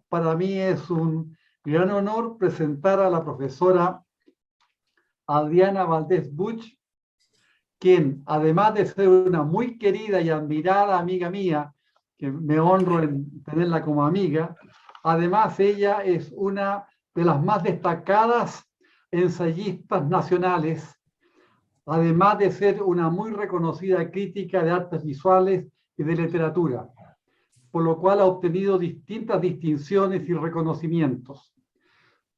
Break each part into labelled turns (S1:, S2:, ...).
S1: para mí es un gran honor presentar a la profesora Adriana Valdés Buch, quien, además de ser una muy querida y admirada amiga mía, que me honro en tenerla como amiga, además ella es una de las más destacadas ensayistas nacionales, además de ser una muy reconocida crítica de artes visuales y de literatura, por lo cual ha obtenido distintas distinciones y reconocimientos.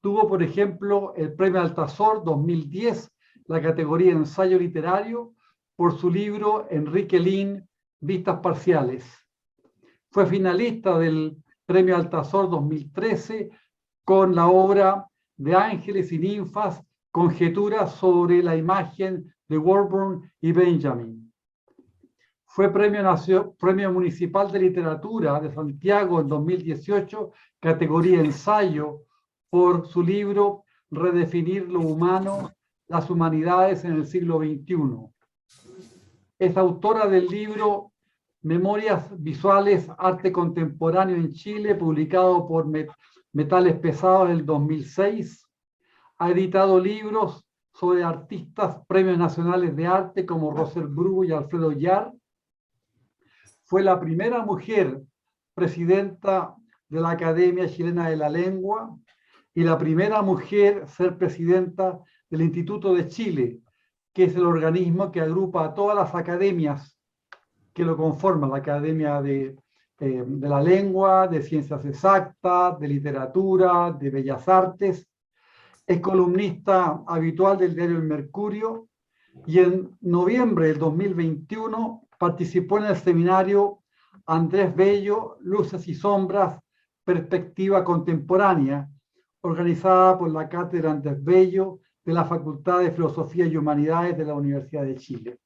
S1: Tuvo, por ejemplo, el Premio Altazor 2010, la categoría Ensayo Literario, por su libro Enrique Lin, Vistas Parciales. Fue finalista del Premio Altazor 2013 con la obra de Ángeles y Ninfas, Conjeturas sobre la imagen de Warburton y Benjamin. Fue Premio Municipal de Literatura de Santiago en 2018, categoría Ensayo, por su libro Redefinir lo humano, las humanidades en el siglo XXI. Es autora del libro Memorias Visuales, Arte Contemporáneo en Chile, publicado por Metales Pesados en el 2006. Ha editado libros sobre artistas, premios nacionales de arte como Rosel Brugo y Alfredo Yar. Fue la primera mujer presidenta de la Academia Chilena de la Lengua y la primera mujer ser presidenta del Instituto de Chile, que es el organismo que agrupa a todas las academias que lo conforman, la Academia de la Lengua, de Ciencias Exactas, de Literatura, de Bellas Artes. Es columnista habitual del diario El Mercurio y en noviembre del 2021 participó en el seminario Andrés Bello, Luces y Sombras, Perspectiva Contemporánea, organizada por la Cátedra Andrés Bello de la Facultad de Filosofía y Humanidades de la Universidad de Chile.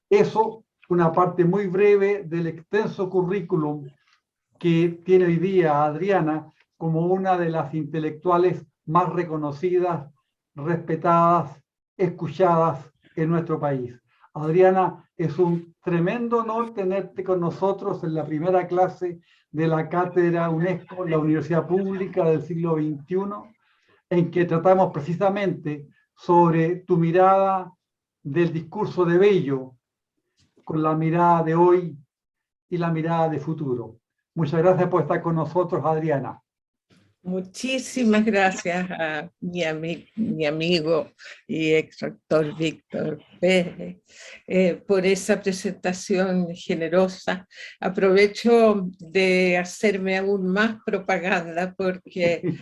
S1: Eso, una parte muy breve del extenso currículum que tiene hoy día Adriana como una de las intelectuales más reconocidas, respetadas, escuchadas en nuestro país. Adriana, es un tremendo honor tenerte con nosotros en la primera clase de la Cátedra UNESCO, la Universidad Pública del siglo XXI, en que tratamos precisamente sobre tu mirada del discurso de Bello, con la mirada de hoy y la mirada de futuro. Muchas gracias por estar con nosotros, Adriana.
S2: Muchísimas gracias a mi amigo y ex rector Víctor Pérez por esa presentación generosa. Aprovecho de hacerme aún más propaganda porque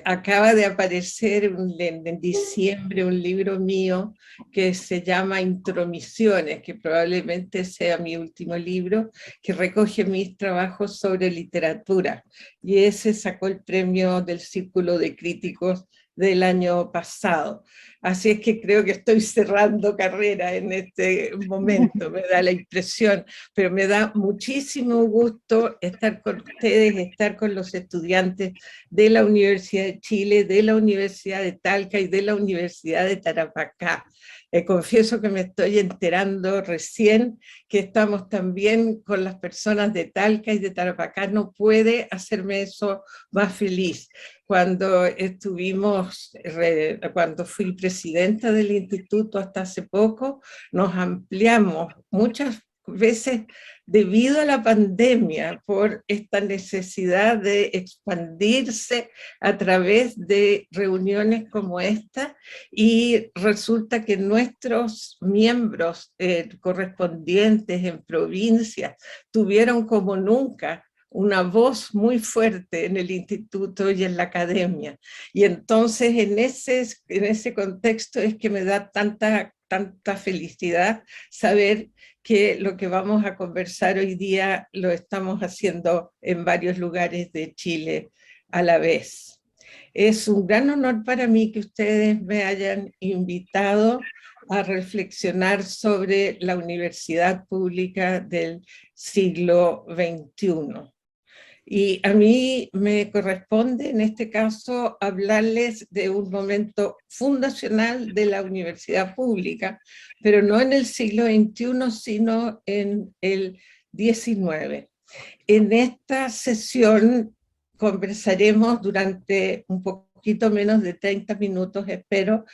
S2: acaba de aparecer en diciembre un libro mío que se llama Intromisiones, que probablemente sea mi último libro, que recoge mis trabajos sobre literatura. Y ese sacó el premio del Círculo de Críticos del año pasado. Así es que creo que estoy cerrando carrera en este momento, me da la impresión, pero me da muchísimo gusto estar con ustedes, estar con los estudiantes de la Universidad de Chile, de la Universidad de Talca y de la Universidad de Tarapacá. Confieso que me estoy enterando recién que estamos también con las personas de Talca y de Tarapacá. No puede hacerme eso más feliz. Cuando cuando fui presidenta del instituto hasta hace poco, nos ampliamos muchas veces debido a la pandemia por esta necesidad de expandirse a través de reuniones como esta, y resulta que nuestros miembros correspondientes en provincias tuvieron como nunca una voz muy fuerte en el instituto y en la academia. Y entonces en ese contexto es que me da tanta felicidad saber que lo que vamos a conversar hoy día lo estamos haciendo en varios lugares de Chile a la vez. Es un gran honor para mí que ustedes me hayan invitado a reflexionar sobre la universidad pública del siglo XXI. Y a mí me corresponde en este caso hablarles de un momento fundacional de la universidad pública, pero no en el siglo XXI, sino en el XIX. En esta sesión conversaremos durante un poquito menos de 30 minutos, espero,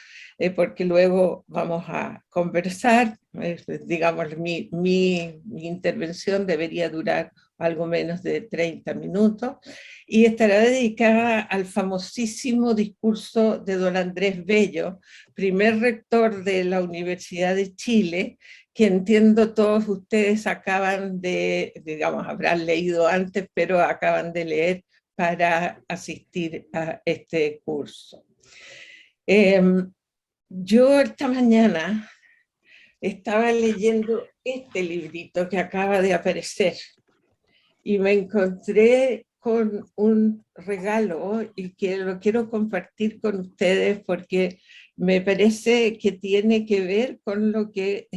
S2: porque luego vamos a conversar. Digamos, mi intervención debería durar algo menos de 30 minutos y estará dedicada al famosísimo discurso de don Andrés Bello, primer rector de la Universidad de Chile, que entiendo todos ustedes acaban de, digamos, habrán leído antes, pero acaban de leer para asistir a este curso. Yo esta mañana estaba leyendo este librito que acaba de aparecer y me encontré con un regalo y que lo quiero compartir con ustedes porque me parece que tiene que ver con lo que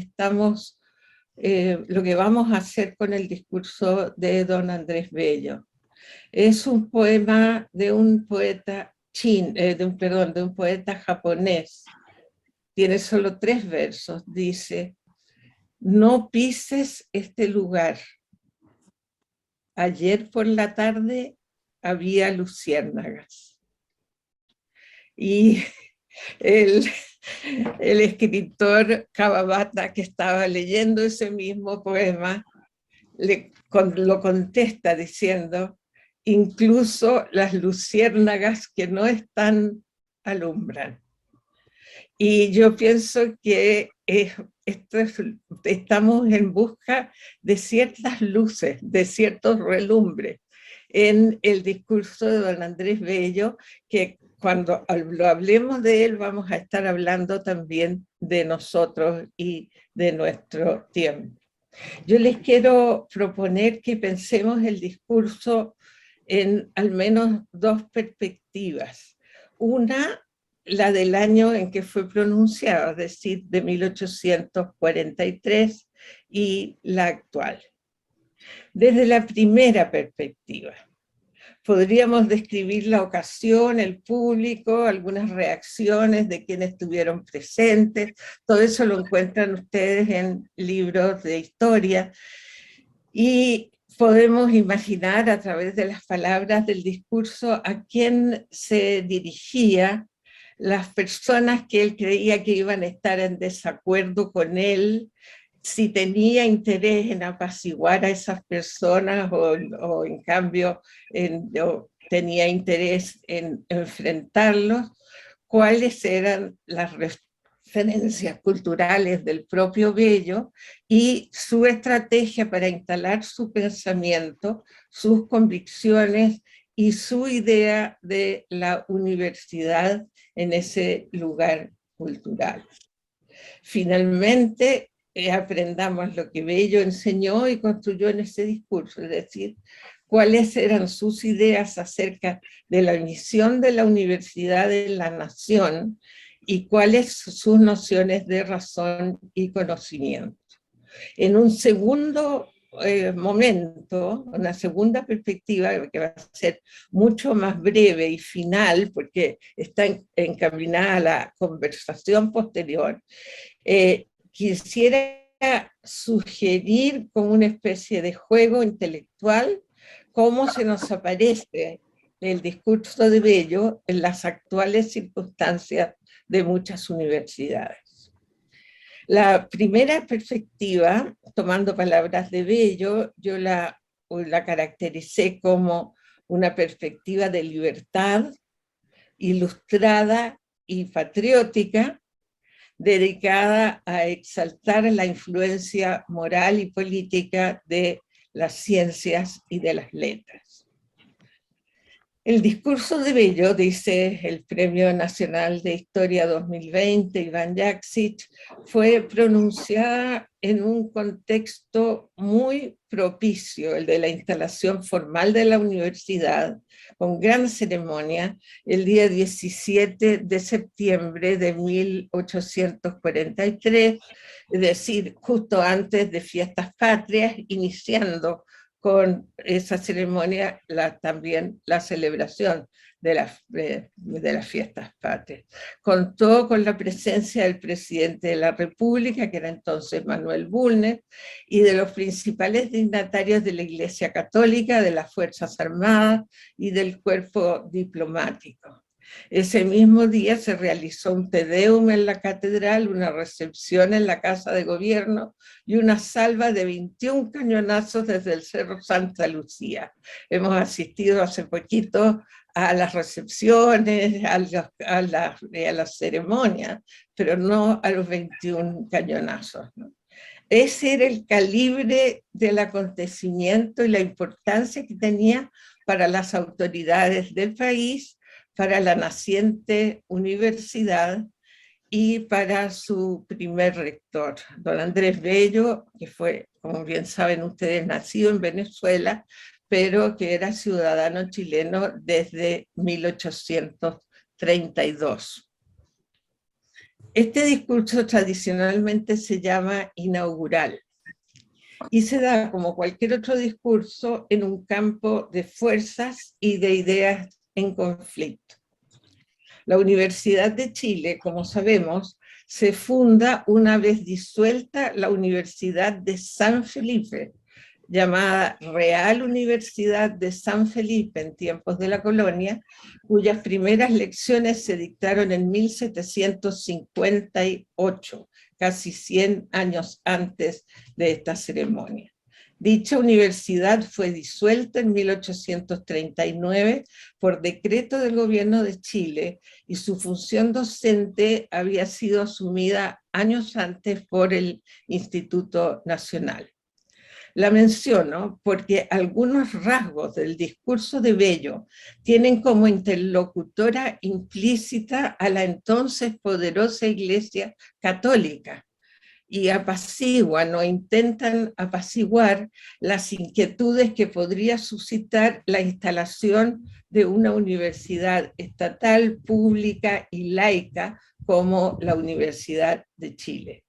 S2: lo que vamos a hacer con el discurso de don Andrés Bello. Es un poema de un poeta de un poeta japonés. Tiene solo 3 versos. Dice: no pises este lugar. Ayer por la tarde había luciérnagas. Y el escritor Kawabata, que estaba leyendo ese mismo poema, lo contesta diciendo: incluso las luciérnagas que no están alumbran. Y yo pienso que estamos en busca de ciertas luces, de ciertos relumbres en el discurso de don Andrés Bello, que cuando lo hablemos de él vamos a estar hablando también de nosotros y de nuestro tiempo. Yo les quiero proponer que pensemos el discurso en al menos 2 perspectivas. Una, la del año en que fue pronunciado, es decir, de 1843, y la actual. Desde la primera perspectiva, podríamos describir la ocasión, el público, algunas reacciones de quienes estuvieron presentes. Todo eso lo encuentran ustedes en libros de historia. Y podemos imaginar a través de las palabras del discurso a quién se dirigía, las personas que él creía que iban a estar en desacuerdo con él, si tenía interés en apaciguar a esas personas o en cambio tenía interés en enfrentarlos, cuáles eran las referencias culturales del propio Bello y su estrategia para instalar su pensamiento, sus convicciones y su idea de la universidad en ese lugar cultural. Finalmente, aprendamos lo que Bello enseñó y construyó en ese discurso, es decir, cuáles eran sus ideas acerca de la misión de la universidad en la nación y cuáles sus nociones de razón y conocimiento. En un segundo momento, una segunda perspectiva que va a ser mucho más breve y final, porque está encaminada a la conversación posterior, quisiera sugerir como una especie de juego intelectual cómo se nos aparece el discurso de Bello en las actuales circunstancias de muchas universidades. La primera perspectiva, tomando palabras de Bello, yo la caractericé como una perspectiva de libertad, ilustrada y patriótica, dedicada a exaltar la influencia moral y política de las ciencias y de las letras. El discurso de Bello, dice el Premio Nacional de Historia 2020, Iván Jaksic, fue pronunciada en un contexto muy propicio, el de la instalación formal de la universidad, con gran ceremonia, el día 17 de septiembre de 1843, es decir, justo antes de fiestas patrias, iniciando con esa ceremonia también la celebración de las fiestas patrias. Contó con la presencia del presidente de la República, que era entonces Manuel Bulnes, y de los principales dignatarios de la Iglesia Católica, de las Fuerzas Armadas y del cuerpo diplomático. Ese mismo día se realizó un Te Deum en la catedral, una recepción en la Casa de Gobierno y una salva de 21 cañonazos desde el Cerro Santa Lucía. Hemos asistido hace poquito a las recepciones, a las ceremonias, pero no a los 21 cañonazos, ¿no? Ese era el calibre del acontecimiento y la importancia que tenía para las autoridades del país, para la naciente universidad y para su primer rector, don Andrés Bello, que fue, como bien saben ustedes, nacido en Venezuela, pero que era ciudadano chileno desde 1832. Este discurso tradicionalmente se llama inaugural y se da, como cualquier otro discurso, en un campo de fuerzas y de ideas en conflicto. La Universidad de Chile, como sabemos, se funda una vez disuelta la Universidad de San Felipe, llamada Real Universidad de San Felipe en tiempos de la colonia, cuyas primeras lecciones se dictaron en 1758, casi 100 años antes de esta ceremonia. Dicha universidad fue disuelta en 1839 por decreto del gobierno de Chile y su función docente había sido asumida años antes por el Instituto Nacional. La menciono porque algunos rasgos del discurso de Bello tienen como interlocutora implícita a la entonces poderosa Iglesia Católica, y apaciguan o intentan apaciguar las inquietudes que podría suscitar la instalación de una universidad estatal, pública y laica como la Universidad de Chile.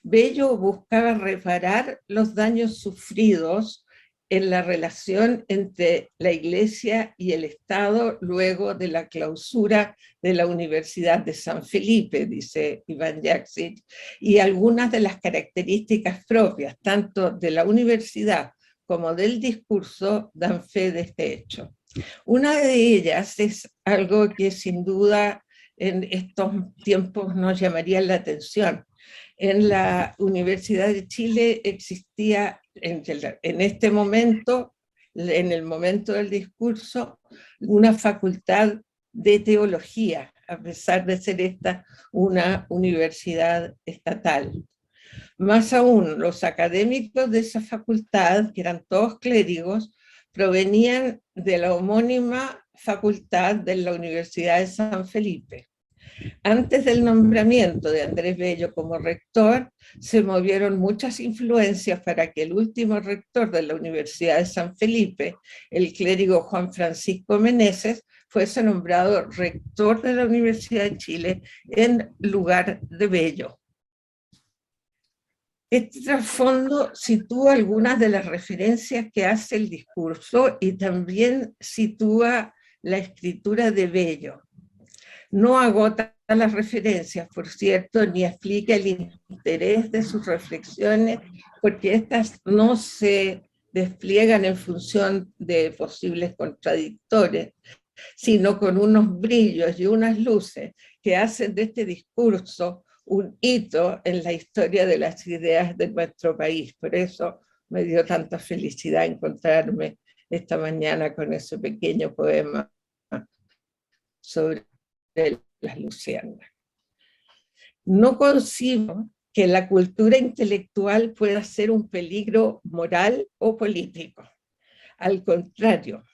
S2: Bello buscaba reparar los daños sufridos en la relación entre la Iglesia y el Estado luego de la clausura de la Universidad de San Felipe, dice Iván Jaksic, y algunas de las características propias tanto de la universidad como del discurso dan fe de este hecho. Una de ellas es algo que sin duda en estos tiempos nos llamaría la atención. En la Universidad de Chile existía en este momento, en el momento del discurso, una facultad de teología, a pesar de ser esta una universidad estatal. Más aún, los académicos de esa facultad, que eran todos clérigos, provenían de la homónima facultad de la Universidad de San Felipe. Antes del nombramiento de Andrés Bello como rector, se movieron muchas influencias para que el último rector de la Universidad de San Felipe, el clérigo Juan Francisco Meneses, fuese nombrado rector de la Universidad de Chile en lugar de Bello. Este trasfondo sitúa algunas de las referencias que hace el discurso y también sitúa la escritura de Bello. No agota las referencias, por cierto, ni explica el interés de sus reflexiones, porque estas no se despliegan en función de posibles contradictores, sino con unos brillos y unas luces que hacen de este discurso un hito en la historia de las ideas de nuestro país. Por eso me dio tanta felicidad encontrarme esta mañana con ese pequeño poema sobre las luciérnagas. No concibo que la cultura intelectual pueda ser un peligro moral o político. Al contrario,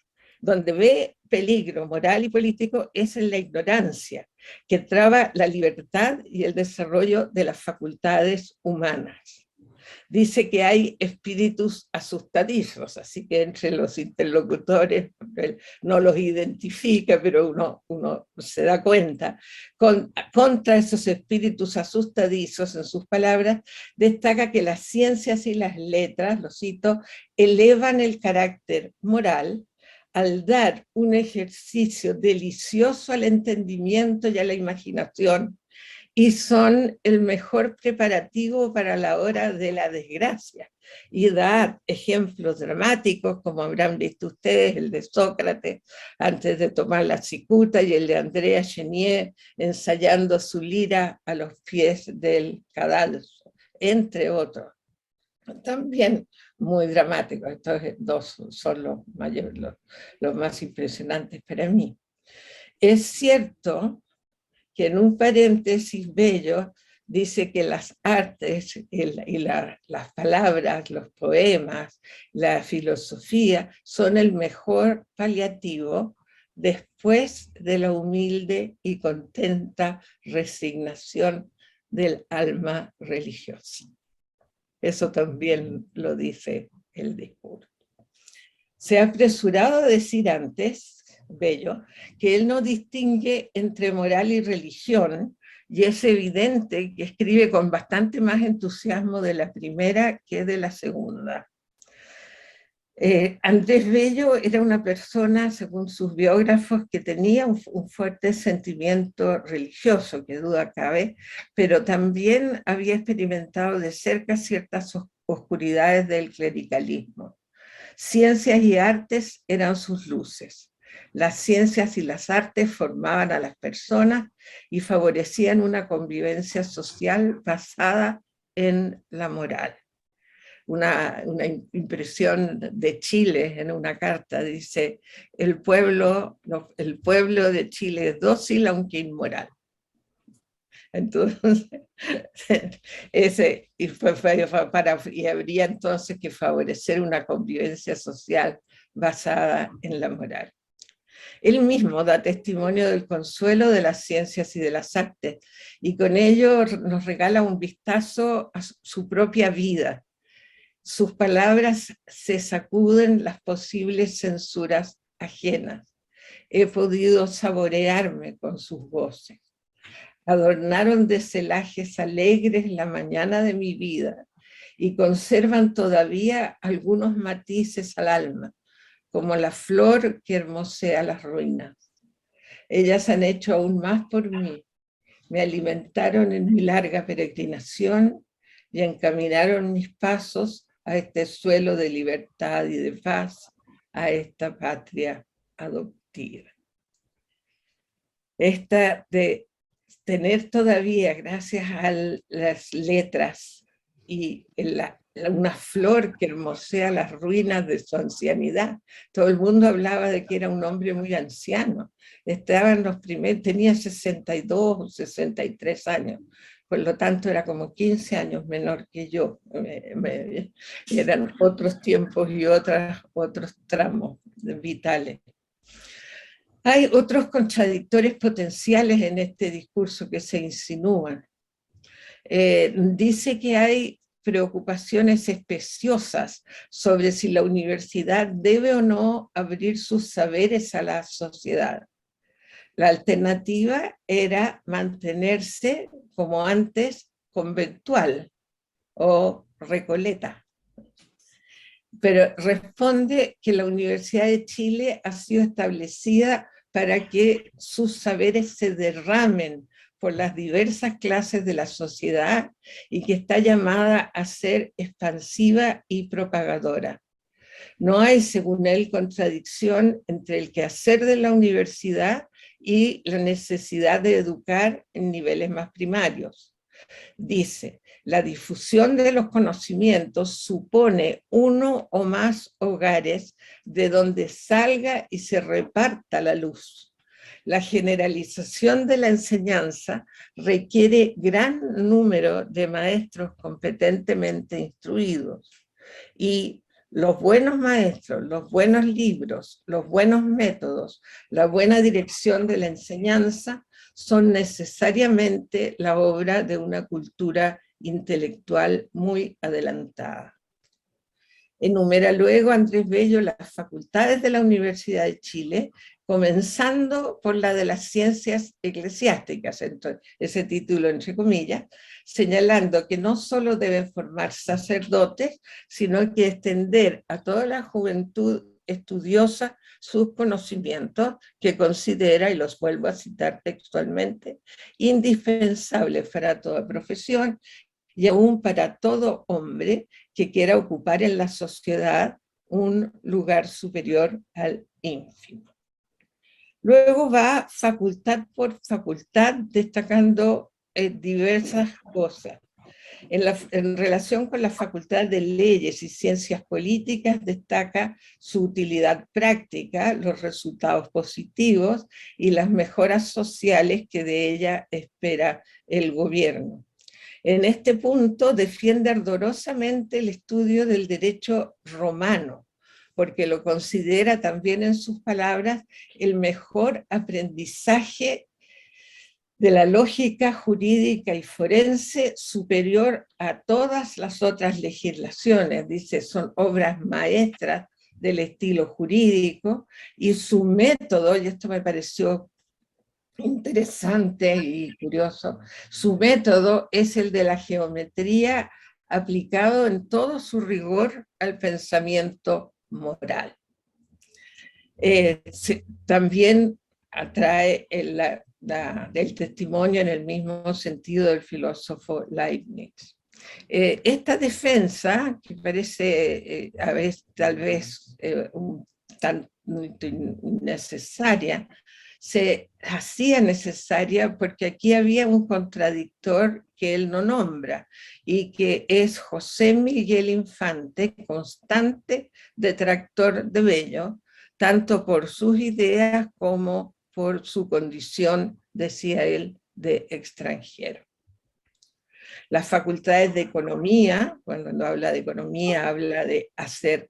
S2: donde ve peligro moral y político es en la ignorancia, que traba la libertad y el desarrollo de las facultades humanas. Dice que hay espíritus asustadizos, así que entre los interlocutores él no los identifica, pero uno se da cuenta. Contra esos espíritus asustadizos, en sus palabras, destaca que las ciencias y las letras, lo cito, elevan el carácter moral al dar un ejercicio delicioso al entendimiento y a la imaginación, y son el mejor preparativo para la hora de la desgracia. Y dar ejemplos dramáticos, como habrán visto ustedes, el de Sócrates antes de tomar la cicuta, y el de Andrea Chenier ensayando su lira a los pies del cadalso, entre otros. También muy dramáticos. Estos dos son los más impresionantes para mí. Es cierto que en un paréntesis Bello dice que las artes y las palabras, los poemas, la filosofía son el mejor paliativo después de la humilde y contenta resignación del alma religiosa. Eso también lo dice el discurso. Se ha apresurado a decir antes, Bello, que él no distingue entre moral y religión, y es evidente que escribe con bastante más entusiasmo de la primera que de la segunda. Andrés Bello era una persona, según sus biógrafos, que tenía un fuerte sentimiento religioso, que duda cabe, pero también había experimentado de cerca ciertas oscuridades del clericalismo. Ciencias y artes eran sus luces. Las ciencias y las artes formaban a las personas y favorecían una convivencia social basada en la moral. Una impresión de Chile en una carta dice: el pueblo de Chile es dócil aunque inmoral. Entonces, y habría entonces que favorecer una convivencia social basada en la moral. Él mismo da testimonio del consuelo de las ciencias y de las artes, y con ello nos regala un vistazo a su propia vida. Sus palabras se sacuden las posibles censuras ajenas. He podido saborearme con sus voces. Adornaron de celajes alegres la mañana de mi vida y conservan todavía algunos matices al alma, como la flor que hermosea las ruinas. Ellas han hecho aún más por mí. Me alimentaron en mi larga peregrinación y encaminaron mis pasos a este suelo de libertad y de paz, a esta patria adoptiva. Esta de tener todavía, gracias a las letras y una flor que hermosea las ruinas de su ancianidad. Todo el mundo hablaba de que era un hombre muy anciano. Tenía 62 o 63 años. Por lo tanto, era como 15 años menor que yo. Eran otros tiempos y otros tramos vitales. Hay otros contradictores potenciales en este discurso que se insinúan. Dice que hay preocupaciones especiosas sobre si la universidad debe o no abrir sus saberes a la sociedad. La alternativa era mantenerse, como antes, conventual o recoleta. Pero responde que la Universidad de Chile ha sido establecida para que sus saberes se derramen por las diversas clases de la sociedad y que está llamada a ser expansiva y propagadora. No hay, según él, contradicción entre el quehacer de la universidad y la necesidad de educar en niveles más primarios. Dice: la difusión de los conocimientos supone uno o más hogares de donde salga y se reparta la luz. La generalización de la enseñanza requiere gran número de maestros competentemente instruidos, y los buenos maestros, los buenos libros, los buenos métodos, la buena dirección de la enseñanza son necesariamente la obra de una cultura intelectual muy adelantada. Enumera luego Andrés Bello las facultades de la Universidad de Chile, comenzando por la de las ciencias eclesiásticas, entonces, ese título entre comillas, señalando que no solo deben formar sacerdotes, sino que extender a toda la juventud estudiosa sus conocimientos, que considera, y los vuelvo a citar textualmente, indispensables para toda profesión y aún para todo hombre que quiera ocupar en la sociedad un lugar superior al ínfimo. Luego va facultad por facultad, destacando diversas cosas. En relación con la Facultad de Leyes y Ciencias Políticas, destaca su utilidad práctica, los resultados positivos y las mejoras sociales que de ella espera el gobierno. En este punto defiende ardorosamente el estudio del derecho romano, porque lo considera también en sus palabras el mejor aprendizaje de la lógica jurídica y forense superior a todas las otras legislaciones. Dice, son obras maestras del estilo jurídico y su método, y esto me pareció interesante y curioso, su método es el de la geometría aplicado en todo su rigor al pensamiento moral. También atrae el testimonio en el mismo sentido del filósofo Leibniz. Esta defensa, que parece a veces, tal vez tan necesaria, se hacía necesaria porque aquí había un contradictor que él no nombra y que es José Miguel Infante, constante detractor de Bello, tanto por sus ideas como por su condición, decía él, de extranjero. Las facultades de economía, cuando no habla de economía, habla de hacer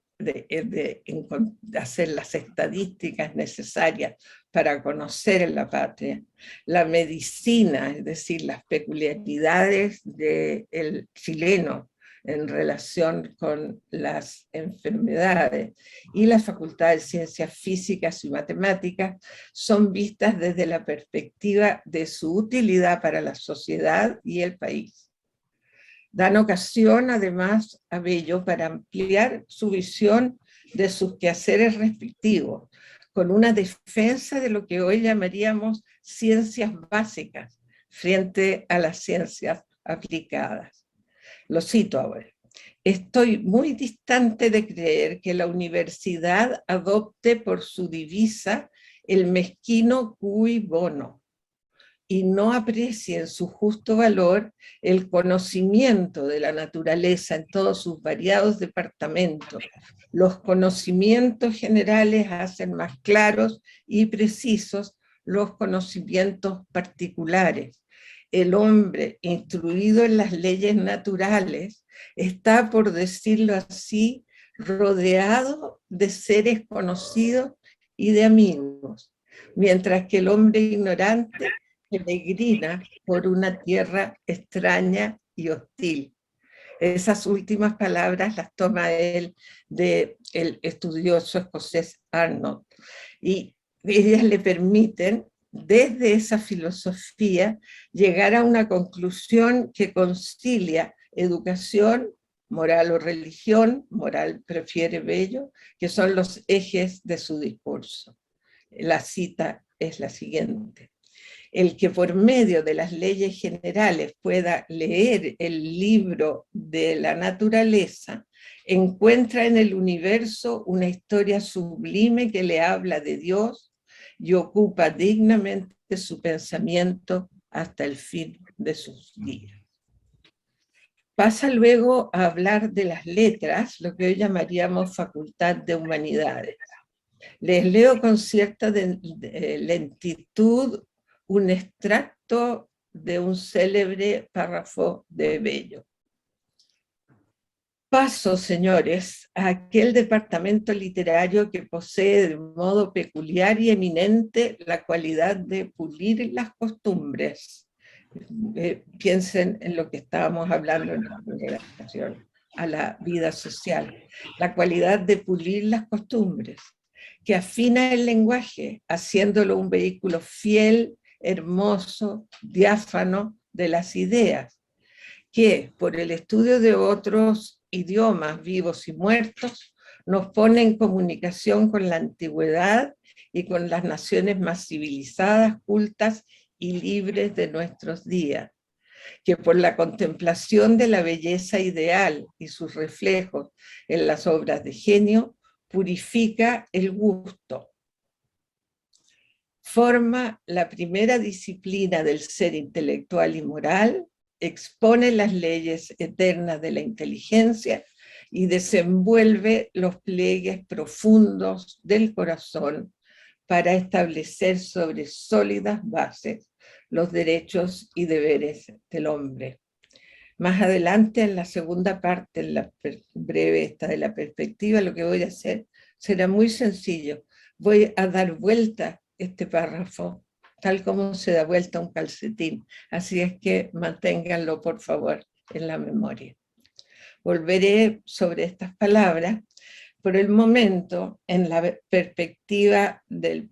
S2: las estadísticas necesarias para conocer en la patria, la medicina, es decir, las peculiaridades del chileno en relación con las enfermedades, y la Facultad de Ciencias Físicas y Matemáticas son vistas desde la perspectiva de su utilidad para la sociedad y el país. Dan ocasión, además, a Bello para ampliar su visión de sus quehaceres respectivos, con una defensa de lo que hoy llamaríamos ciencias básicas frente a las ciencias aplicadas. Lo cito ahora. Estoy muy distante de creer que la universidad adopte por su divisa el mezquino cui bono, y no aprecie en su justo valor el conocimiento de la naturaleza en todos sus variados departamentos. Los conocimientos generales hacen más claros y precisos los conocimientos particulares. El hombre instruido en las leyes naturales está, por decirlo así, rodeado de seres conocidos y de amigos, mientras que el hombre ignorante peregrina por una tierra extraña y hostil. Esas últimas palabras las toma él del estudioso escocés Arnold, y ellas le permiten, desde esa filosofía, llegar a una conclusión que concilia educación, moral o religión, moral prefiere Bello, que son los ejes de su discurso. La cita es la siguiente: el que por medio de las leyes generales pueda leer el libro de la naturaleza, encuentra en el universo una historia sublime que le habla de Dios y ocupa dignamente su pensamiento hasta el fin de sus días. Pasa luego a hablar de las letras, lo que hoy llamaríamos Facultad de Humanidades. Les leo con cierta lentitud un extracto de un célebre párrafo de Bello. Paso, señores, a aquel departamento literario que posee de modo peculiar y eminente la cualidad de pulir las costumbres, Piensen en lo que estábamos hablando en relación a la vida social, la cualidad de pulir las costumbres, que afina el lenguaje, haciéndolo un vehículo fiel, hermoso, diáfano de las ideas, que por el estudio de otros idiomas vivos y muertos nos pone en comunicación con la antigüedad y con las naciones más civilizadas, cultas y libres de nuestros días, que por la contemplación de la belleza ideal y sus reflejos en las obras de genio, purifica el gusto, forma la primera disciplina del ser intelectual y moral, expone las leyes eternas de la inteligencia y desenvuelve los pliegues profundos del corazón para establecer sobre sólidas bases los derechos y deberes del hombre. Más adelante, en la segunda parte, en la breve esta de la perspectiva, lo que voy a hacer será muy sencillo. Voy a dar vuelta este párrafo, tal como se da vuelta un calcetín. Así es que manténganlo, por favor, en la memoria. Volveré sobre estas palabras. Por el momento, en la perspectiva del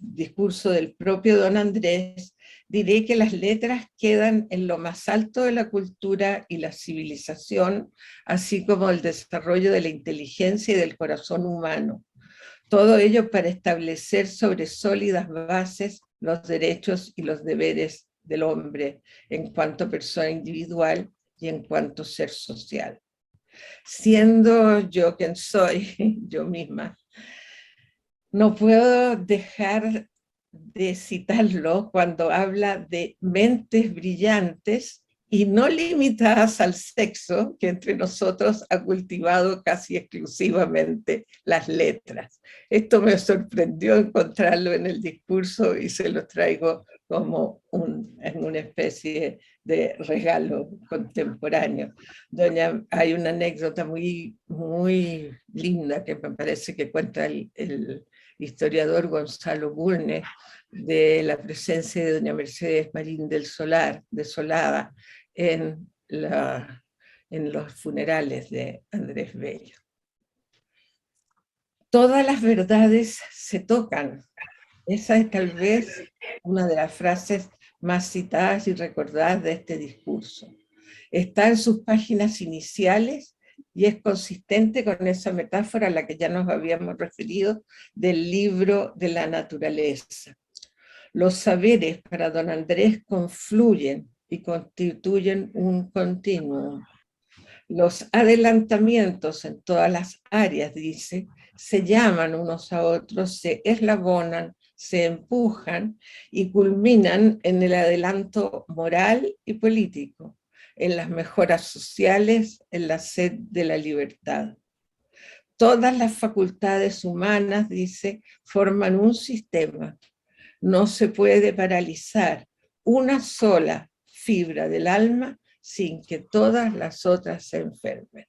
S2: discurso del propio don Andrés, diré que las letras quedan en lo más alto de la cultura y la civilización, así como el desarrollo de la inteligencia y del corazón humano. Todo ello para establecer sobre sólidas bases los derechos y los deberes del hombre en cuanto persona individual y en cuanto ser social. Siendo yo quien soy, yo misma, no puedo dejar de citarlo cuando habla de mentes brillantes y no limitadas al sexo, que entre nosotros ha cultivado casi exclusivamente las letras. Esto me sorprendió encontrarlo en el discurso y se lo traigo como en una especie de regalo contemporáneo. Hay una anécdota muy, muy linda que me parece que cuenta el historiador Gonzalo Bulnes, de la presencia de doña Mercedes Marín del Solar, desolada, en los funerales de Andrés Bello. Todas las verdades se tocan. Esa es tal vez una de las frases más citadas y recordadas de este discurso. Está en sus páginas iniciales y es consistente con esa metáfora a la que ya nos habíamos referido del libro de la naturaleza. Los saberes para don Andrés confluyen y constituyen un continuum. Los adelantamientos en todas las áreas, dice, se llaman unos a otros, se eslabonan, se empujan y culminan en el adelanto moral y político, en las mejoras sociales, en la sed de la libertad. Todas las facultades humanas, dice, forman un sistema. No se puede paralizar una sola fibra del alma sin que todas las otras se enfermen.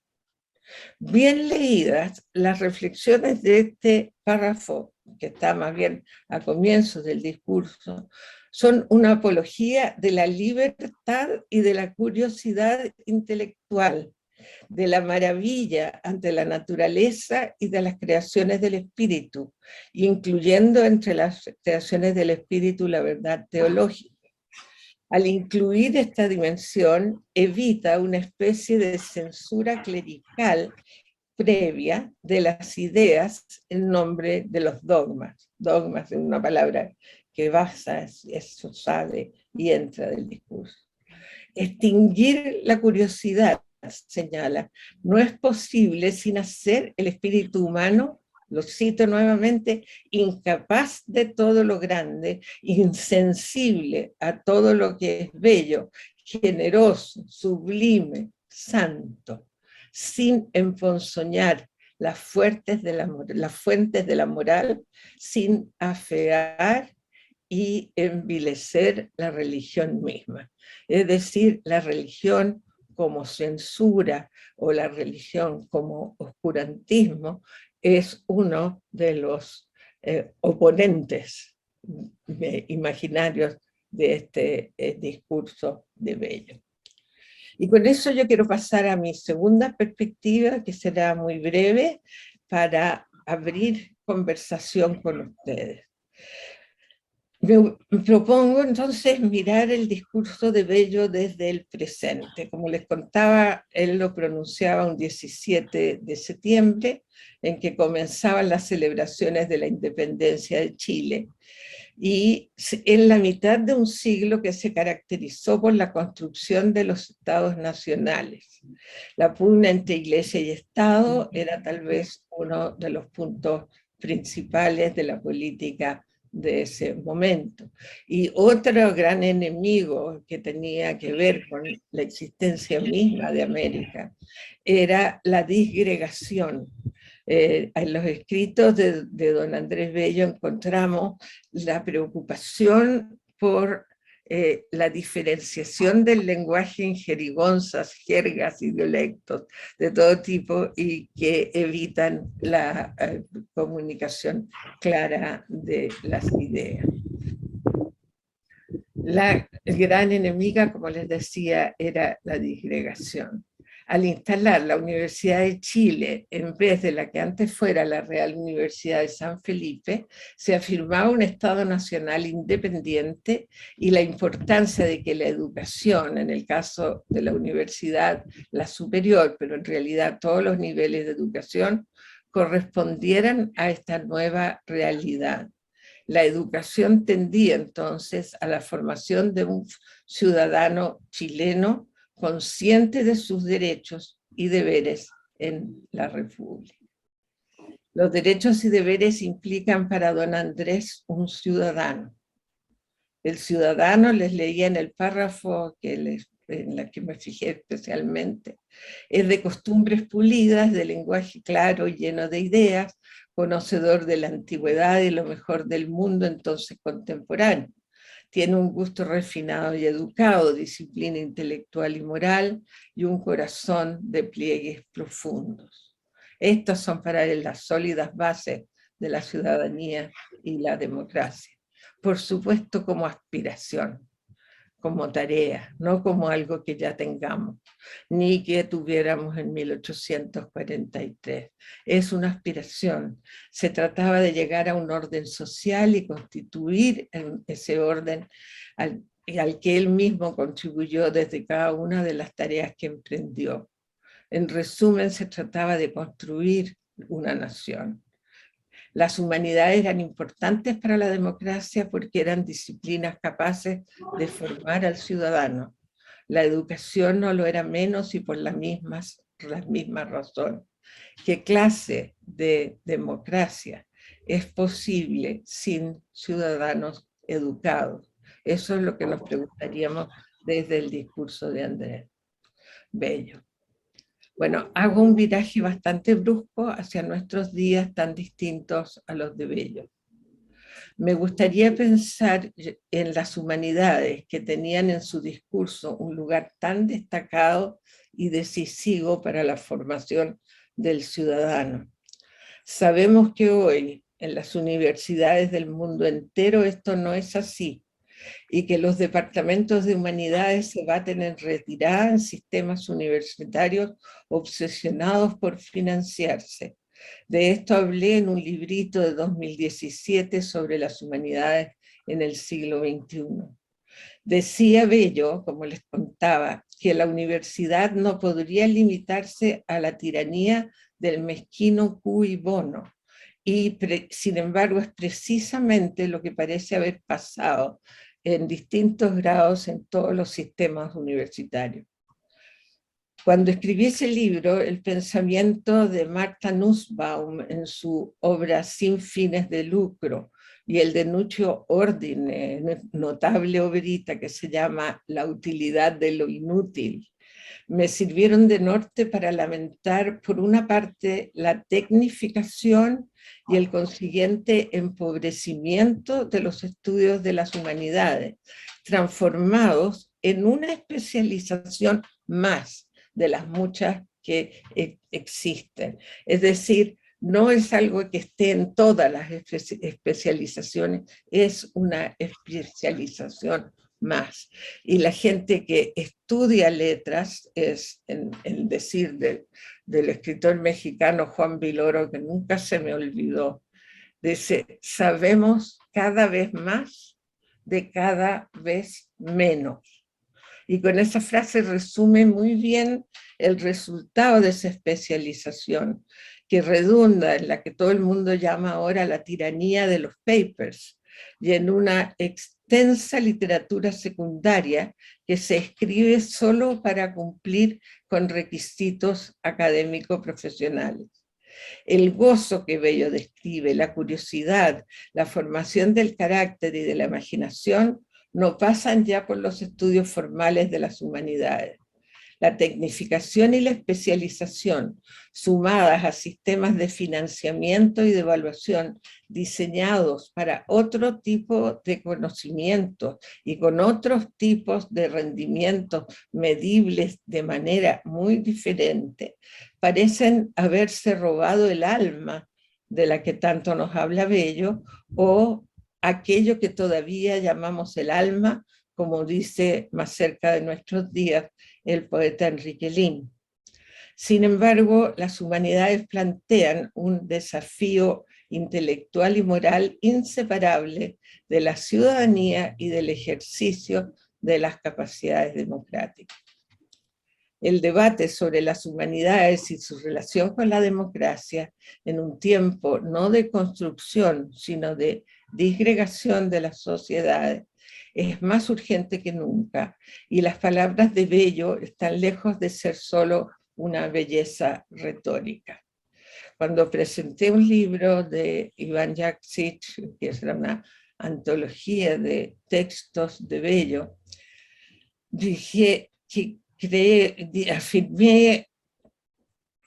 S2: Bien leídas, las reflexiones de este párrafo, que está más bien a comienzos del discurso, son una apología de la libertad y de la curiosidad intelectual, de la maravilla ante la naturaleza y de las creaciones del espíritu, incluyendo entre las creaciones del espíritu la verdad teológica. Al incluir esta dimensión, evita una especie de censura clerical previa de las ideas en nombre de los dogmas. Dogmas es una palabra que basa, es usada y entra del discurso. Extinguir la curiosidad, señala, no es posible sin hacer el espíritu humano, lo cito nuevamente, incapaz de todo lo grande, insensible a todo lo que es bello, generoso, sublime, santo, sin emponzoñar las fuentes de la moral, sin afear y envilecer la religión misma. Es decir, la religión como censura o la religión como oscurantismo es uno de los oponentes imaginarios de este discurso de Bello. Y con eso yo quiero pasar a mi segunda perspectiva, que será muy breve, para abrir conversación con ustedes. Me propongo entonces mirar el discurso de Bello desde el presente. Como les contaba, él lo pronunciaba un 17 de septiembre, en que comenzaban las celebraciones de la independencia de Chile, y en la mitad de un siglo que se caracterizó por la construcción de los estados nacionales. La pugna entre Iglesia y Estado era tal vez uno de los puntos principales de la política de ese momento. Y otro gran enemigo que tenía que ver con la existencia misma de América era la disgregación. En los escritos de don Andrés Bello encontramos la preocupación por la diferenciación del lenguaje en jerigonzas, jergas y dialectos de todo tipo y que evitan la comunicación clara de las ideas. La gran enemiga, como les decía, era la disgregación. Al instalar la Universidad de Chile, en vez de la que antes fuera la Real Universidad de San Felipe, se afirmaba un Estado nacional independiente y la importancia de que la educación, en el caso de la universidad, la superior, pero en realidad todos los niveles de educación, correspondieran a esta nueva realidad. La educación tendía entonces a la formación de un ciudadano chileno consciente de sus derechos y deberes en la República. Los derechos y deberes implican para don Andrés un ciudadano. El ciudadano, les leía en el párrafo en la que me fijé especialmente, es de costumbres pulidas, de lenguaje claro y lleno de ideas, conocedor de la antigüedad y lo mejor del mundo entonces contemporáneo. Tiene un gusto refinado y educado, disciplina intelectual y moral y un corazón de pliegues profundos. Estas son para él las sólidas bases de la ciudadanía y la democracia. Por supuesto, como aspiración, como tarea, no como algo que ya tengamos, ni que tuviéramos en 1843. Es una aspiración. Se trataba de llegar a un orden social y constituir ese orden al que él mismo contribuyó desde cada una de las tareas que emprendió. En resumen, se trataba de construir una nación. Las humanidades eran importantes para la democracia porque eran disciplinas capaces de formar al ciudadano. La educación no lo era menos y por las mismas razones. ¿Qué clase de democracia es posible sin ciudadanos educados? Eso es lo que nos preguntaríamos desde el discurso de Andrés Bello. Bueno, hago un viraje bastante brusco hacia nuestros días tan distintos a los de Bello. Me gustaría pensar en las humanidades que tenían en su discurso un lugar tan destacado y decisivo para la formación del ciudadano. Sabemos que hoy en las universidades del mundo entero esto no es así, y que los departamentos de humanidades se baten en retirada en sistemas universitarios obsesionados por financiarse. De esto hablé en un librito de 2017 sobre las humanidades en el siglo XXI. Decía Bello, como les contaba, que la universidad no podría limitarse a la tiranía del mezquino cui bono, y sin embargo es precisamente lo que parece haber pasado en distintos grados en todos los sistemas universitarios. Cuando escribí ese libro, el pensamiento de Martha Nussbaum en su obra Sin fines de lucro y el de Nuccio Ordine, notable obrita que se llama La utilidad de lo inútil, me sirvieron de norte para lamentar, por una parte, la tecnificación y el consiguiente empobrecimiento de los estudios de las humanidades, transformados en una especialización más de las muchas que existen. Es decir, no es algo que esté en todas las especializaciones, es una especialización más. Y la gente que estudia letras, es el decir del escritor mexicano Juan Villoro, que nunca se me olvidó, dice, sabemos cada vez más de cada vez menos. Y con esa frase resume muy bien el resultado de esa especialización, que redunda en la que todo el mundo llama ahora la tiranía de los papers, y en una extensa literatura secundaria que se escribe solo para cumplir con requisitos académicos profesionales. El gozo que Bello describe, la curiosidad, la formación del carácter y de la imaginación no pasan ya por los estudios formales de las humanidades. La tecnificación y la especialización, sumadas a sistemas de financiamiento y de evaluación diseñados para otro tipo de conocimientos y con otros tipos de rendimientos medibles de manera muy diferente, parecen haberse robado el alma de la que tanto nos habla Bello, o aquello que todavía llamamos el alma, como dice más cerca de nuestros días el poeta Enrique Lihn. Sin embargo, las humanidades plantean un desafío intelectual y moral inseparable de la ciudadanía y del ejercicio de las capacidades democráticas. El debate sobre las humanidades y su relación con la democracia, en un tiempo no de construcción, sino de disgregación de las sociedades, es más urgente que nunca, y las palabras de Bello están lejos de ser solo una belleza retórica. Cuando presenté un libro de Iván Jaksic, que es una antología de textos de Bello, dije que afirmé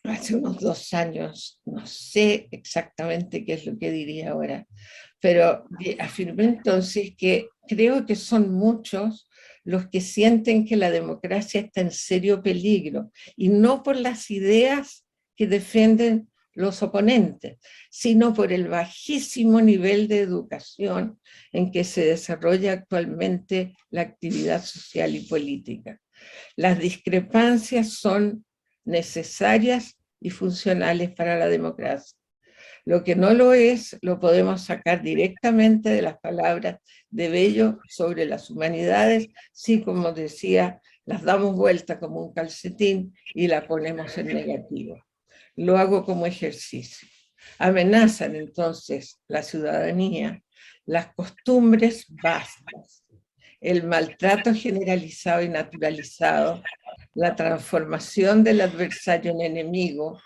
S2: hace unos 2 años, no sé exactamente qué es lo que diría ahora, pero afirmé entonces que creo que son muchos los que sienten que la democracia está en serio peligro, y no por las ideas que defienden los oponentes, sino por el bajísimo nivel de educación en que se desarrolla actualmente la actividad social y política. Las discrepancias son necesarias y funcionales para la democracia. Lo que no lo es, lo podemos sacar directamente de las palabras de Bello sobre las humanidades, si, como decía, las damos vuelta como un calcetín y la ponemos en negativo. Lo hago como ejercicio. Amenazan entonces la ciudadanía, las costumbres básicas, el maltrato generalizado y naturalizado, la transformación del adversario en enemigo,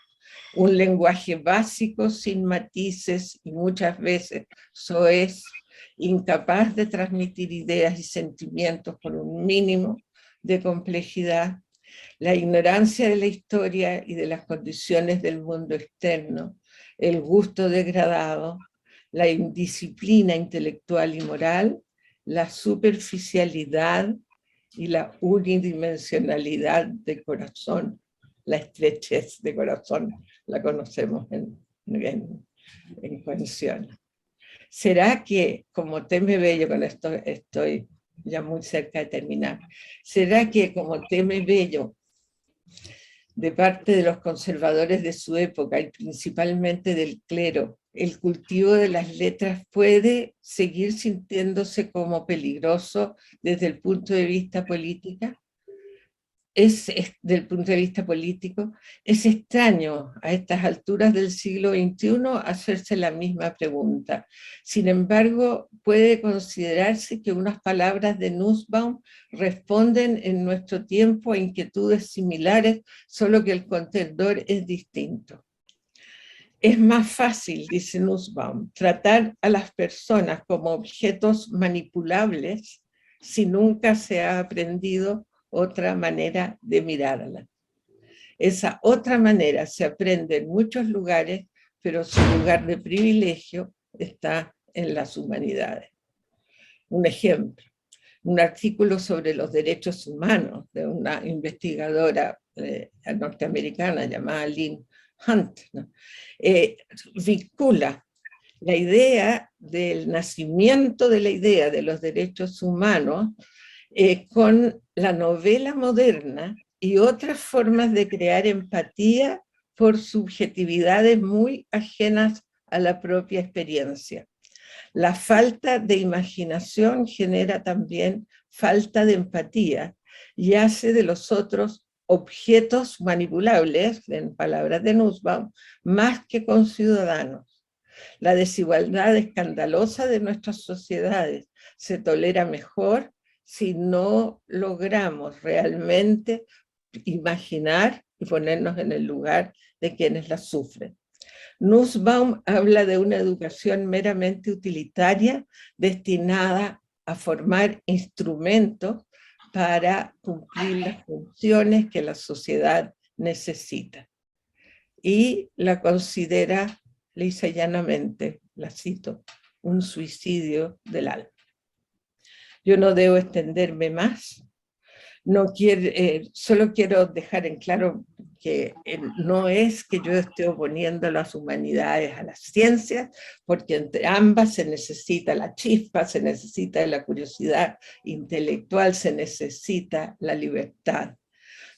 S2: un lenguaje básico sin matices y muchas veces soez, incapaz de transmitir ideas y sentimientos con un mínimo de complejidad, la ignorancia de la historia y de las condiciones del mundo externo, el gusto degradado, la indisciplina intelectual y moral, la superficialidad y la unidimensionalidad de corazón, la estrechez de corazón, la conocemos en Concione. ¿Será que, como teme Bello, con esto estoy ya muy cerca de terminar, será que, como teme Bello, de parte de los conservadores de su época y principalmente del clero, el cultivo de las letras puede seguir sintiéndose como peligroso desde el punto de vista político? Del punto de vista político, es extraño a estas alturas del siglo XXI hacerse la misma pregunta. Sin embargo, puede considerarse que unas palabras de Nussbaum responden en nuestro tiempo a inquietudes similares, solo que el contenedor es distinto. Es más fácil, dice Nussbaum, tratar a las personas como objetos manipulables si nunca se ha aprendido otra manera de mirarla. Esa otra manera se aprende en muchos lugares, pero su lugar de privilegio está en las humanidades. Un ejemplo, un artículo sobre los derechos humanos de una investigadora norteamericana llamada Lynn Hunt, ¿no? Vincula la idea del nacimiento de la idea de los derechos humanos con la novela moderna y otras formas de crear empatía por subjetividades muy ajenas a la propia experiencia. La falta de imaginación genera también falta de empatía y hace de los otros objetos manipulables, en palabras de Nussbaum, más que conciudadanos. La desigualdad escandalosa de nuestras sociedades se tolera mejor si no logramos realmente imaginar y ponernos en el lugar de quienes la sufren. Nussbaum habla de una educación meramente utilitaria destinada a formar instrumentos para cumplir las funciones que la sociedad necesita. Y la considera lisa y llanamente, la cito, un suicidio del alma. Yo no debo extenderme más. No solo quiero dejar en claro que no es que yo esté oponiendo las humanidades a las ciencias, porque entre ambas se necesita la chispa, se necesita la curiosidad intelectual, se necesita la libertad.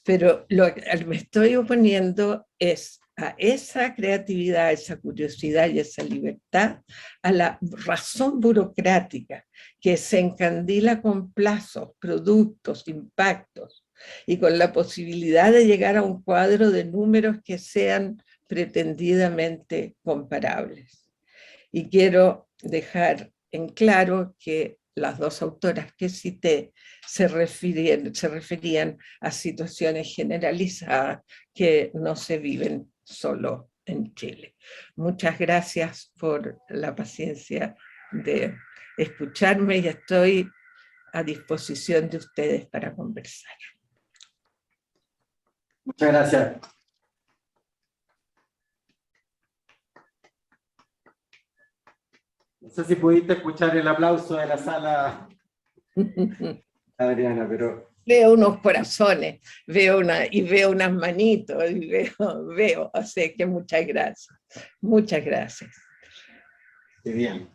S2: Pero lo que me estoy oponiendo es a esa creatividad, a esa curiosidad y esa libertad, a la razón burocrática que se encandila con plazos, productos, impactos, y con la posibilidad de llegar a un cuadro de números que sean pretendidamente comparables. Y quiero dejar en claro que las dos autoras que cité se referían a situaciones generalizadas que no se viven solo en Chile. Muchas gracias por la paciencia de escucharme y estoy a disposición de ustedes para conversar.
S3: Muchas gracias. No sé si pudiste escuchar el aplauso de la sala, Adriana, pero...
S2: Veo unos corazones, veo unas manitos, y veo, o sea que muchas gracias. Muchas gracias.
S3: Qué bien.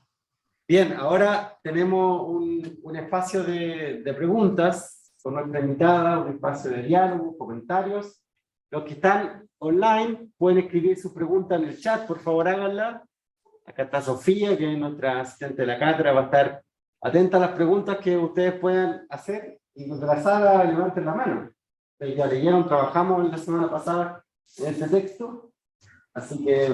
S3: Bien, ahora tenemos un espacio de preguntas con nuestra invitada, un espacio de diálogo, comentarios. Los que están online pueden escribir sus preguntas en el chat, por favor háganla. Acá está Sofía, que es nuestra asistente de la cátedra, va a estar atenta a las preguntas que ustedes puedan hacer, y los de la sala levanten la mano. Ustedes ya leyeron, trabajamos la semana pasada en este texto, así que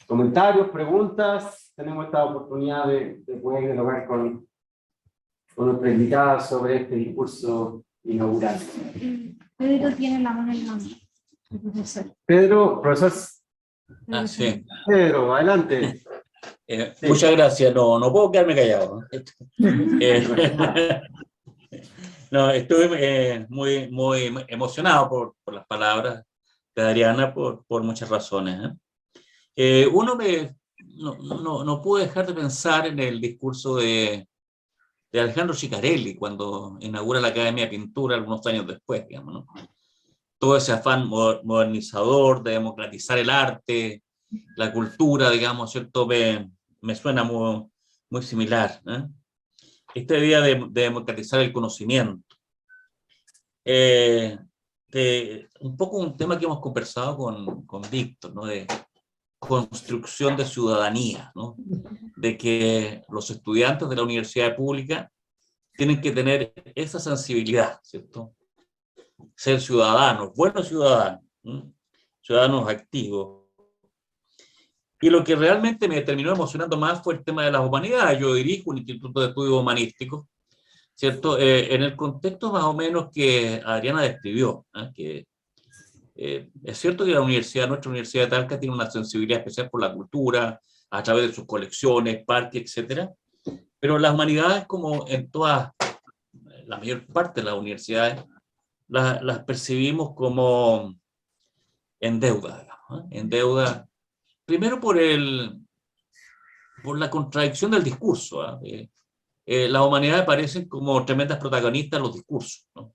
S3: comentarios, preguntas, tenemos esta oportunidad de poder dialogar con nuestra invitada sobre este discurso inaugural.
S4: Pedro tiene la mano en la mano.
S3: Pedro, profesor.
S5: Sí.
S3: Pedro, adelante. Sí.
S5: Muchas gracias, no puedo quedarme callado. No, estoy muy emocionado por las palabras de Adriana por muchas razones. Uno no puedo dejar de pensar en el discurso de Alejandro Ciccarelli cuando inaugura la Academia de Pintura algunos años después, digamos, ¿no? Todo ese afán modernizador de democratizar el arte, la cultura, digamos, ¿cierto? Me suena muy similar, ¿eh? Esta idea de democratizar el conocimiento. Un poco un tema que hemos conversado con Víctor, ¿no? De construcción de ciudadanía, ¿no? De que los estudiantes de la universidad pública tienen que tener esa sensibilidad, ¿cierto? Ser ciudadanos, buenos ciudadanos, ¿sí? Ciudadanos activos. Y lo que realmente me terminó emocionando más fue el tema de las humanidades. Yo dirijo un instituto de estudios humanísticos, ¿cierto? En el contexto más o menos que Adriana describió, ¿eh? Que es cierto que nuestra universidad de Talca tiene una sensibilidad especial por la cultura, a través de sus colecciones, parques, etcétera, pero las humanidades, como en todas, la mayor parte de las universidades, las percibimos como en deuda, digamos, ¿eh? En deuda, primero por la contradicción del discurso, ¿eh? Las humanidades parecen como tremendas protagonistas de los discursos, ¿no?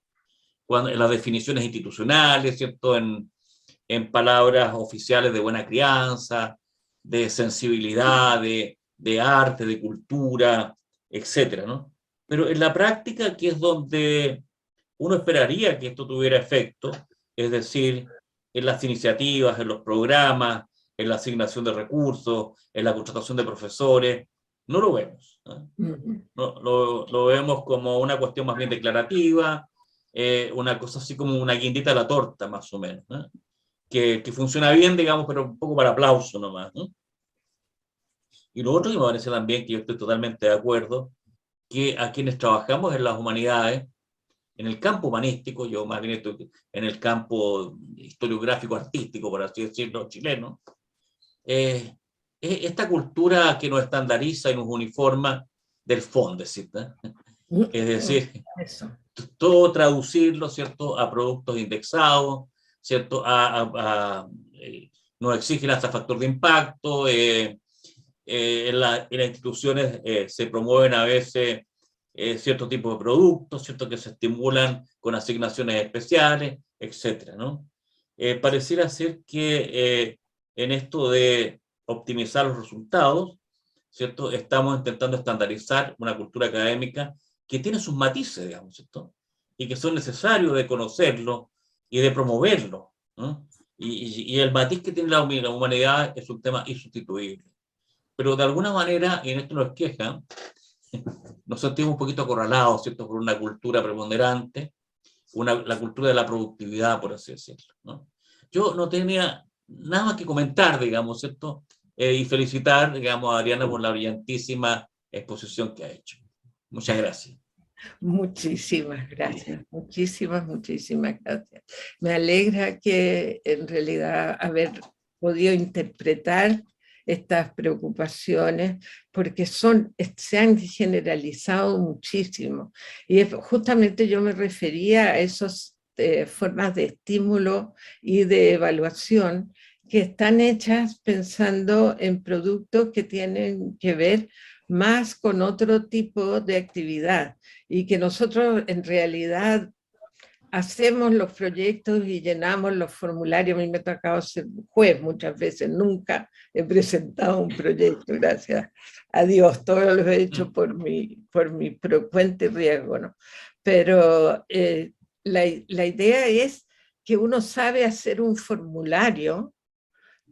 S5: En las definiciones institucionales, ¿cierto? En palabras oficiales de buena crianza, de sensibilidad, de arte, de cultura, etcétera, ¿no? Pero en la práctica, que es donde uno esperaría que esto tuviera efecto, es decir, en las iniciativas, en los programas, en la asignación de recursos, en la contratación de profesores, no lo vemos, ¿no? Lo vemos como una cuestión más bien declarativa, una cosa así como una guindita a la torta, más o menos, ¿no? Que funciona bien, digamos, pero un poco para aplauso nomás, ¿no? Y lo otro que me parece también, que yo estoy totalmente de acuerdo, que a quienes trabajamos en las humanidades, en el campo humanístico, yo más bien estoy en el campo historiográfico artístico, por así decirlo, chileno, esta cultura que nos estandariza y nos uniforma del Fondesit, ¿no? Es decir,
S2: Eso.
S5: todo traducirlo, ¿cierto?, a productos indexados, ¿cierto?, nos exigen hasta factor de impacto, en las instituciones se promueven a veces ciertos tipos de productos, ¿cierto?, que se estimulan con asignaciones especiales, etcétera, ¿no? Pareciera ser que en esto de optimizar los resultados, ¿cierto?, estamos intentando estandarizar una cultura académica que tiene sus matices, digamos, ¿cierto?, y que son necesarios de conocerlo y de promoverlo, ¿no? Y el matiz que tiene la humanidad es un tema insustituible. Pero de alguna manera, y en esto nos quejan, nos sentimos un poquito acorralados, ¿cierto?, por una cultura preponderante, la cultura de la productividad, por así decirlo, ¿no? Yo no tenía nada más que comentar, digamos, ¿cierto? Y felicitar, digamos, a Adriana por la brillantísima exposición que ha hecho. Muchas gracias.
S2: Muchísimas gracias, muchísimas gracias. Me alegra que en realidad haber podido interpretar estas preocupaciones, porque se han generalizado muchísimo. Y justamente yo me refería a esas formas de estímulo y de evaluación que están hechas pensando en productos que tienen que ver más con otro tipo de actividad, y que nosotros en realidad hacemos los proyectos y llenamos los formularios. A mí me ha tocado ser juez muchas veces, nunca he presentado un proyecto, gracias a Dios, todo lo he hecho por mi cuenta y riesgo, ¿no? Pero la idea es que uno sabe hacer un formulario,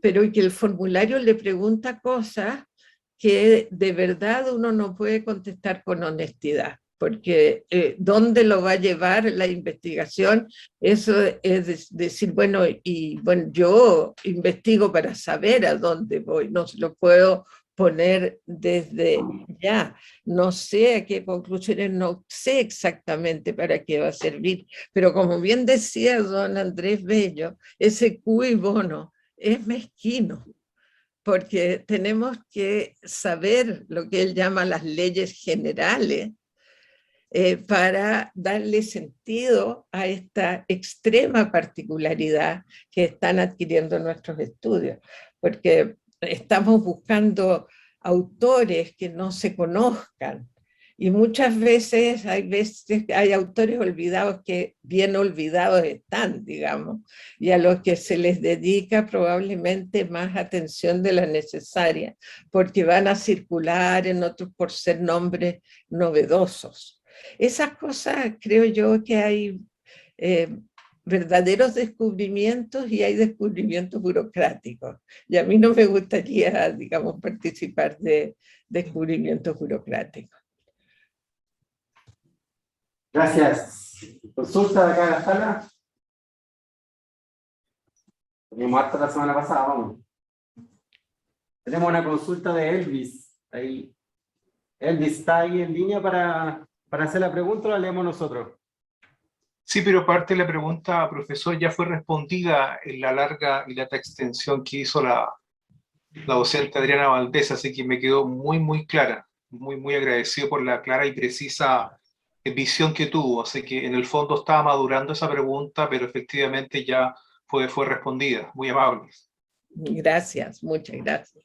S2: pero que el formulario le pregunta cosas que de verdad uno no puede contestar con honestidad, porque ¿dónde lo va a llevar la investigación? Eso es decir, bueno, yo investigo para saber a dónde voy, no se lo puedo poner desde ya, no sé a qué conclusiones, no sé exactamente para qué va a servir, pero como bien decía don Andrés Bello, ese cui bono es mezquino, porque tenemos que saber lo que él llama las leyes generales para darle sentido a esta extrema particularidad que están adquiriendo nuestros estudios, porque estamos buscando autores que no se conozcan, y muchas veces hay autores olvidados que bien olvidados están, digamos, y a los que se les dedica probablemente más atención de la necesaria, porque van a circular en otros por ser nombres novedosos. Esas cosas creo yo que hay verdaderos descubrimientos y hay descubrimientos burocráticos. Y a mí no me gustaría, digamos, participar de descubrimientos burocráticos.
S3: Gracias. Consulta de acá en la sala. Teníamos harta la semana pasada, vamos. Tenemos una consulta de Elvis. Ahí. Elvis, ¿está ahí en línea para hacer la pregunta o la leemos nosotros?
S6: Sí, pero parte de la pregunta, profesor, ya fue respondida en la larga y lata extensión que hizo la docente Adriana Valdés, así que me quedó muy clara. Muy agradecido por la clara y precisa visión que tuvo. Así que en el fondo estaba madurando esa pregunta, pero efectivamente ya fue respondida. Muy amable.
S2: Gracias, muchas gracias.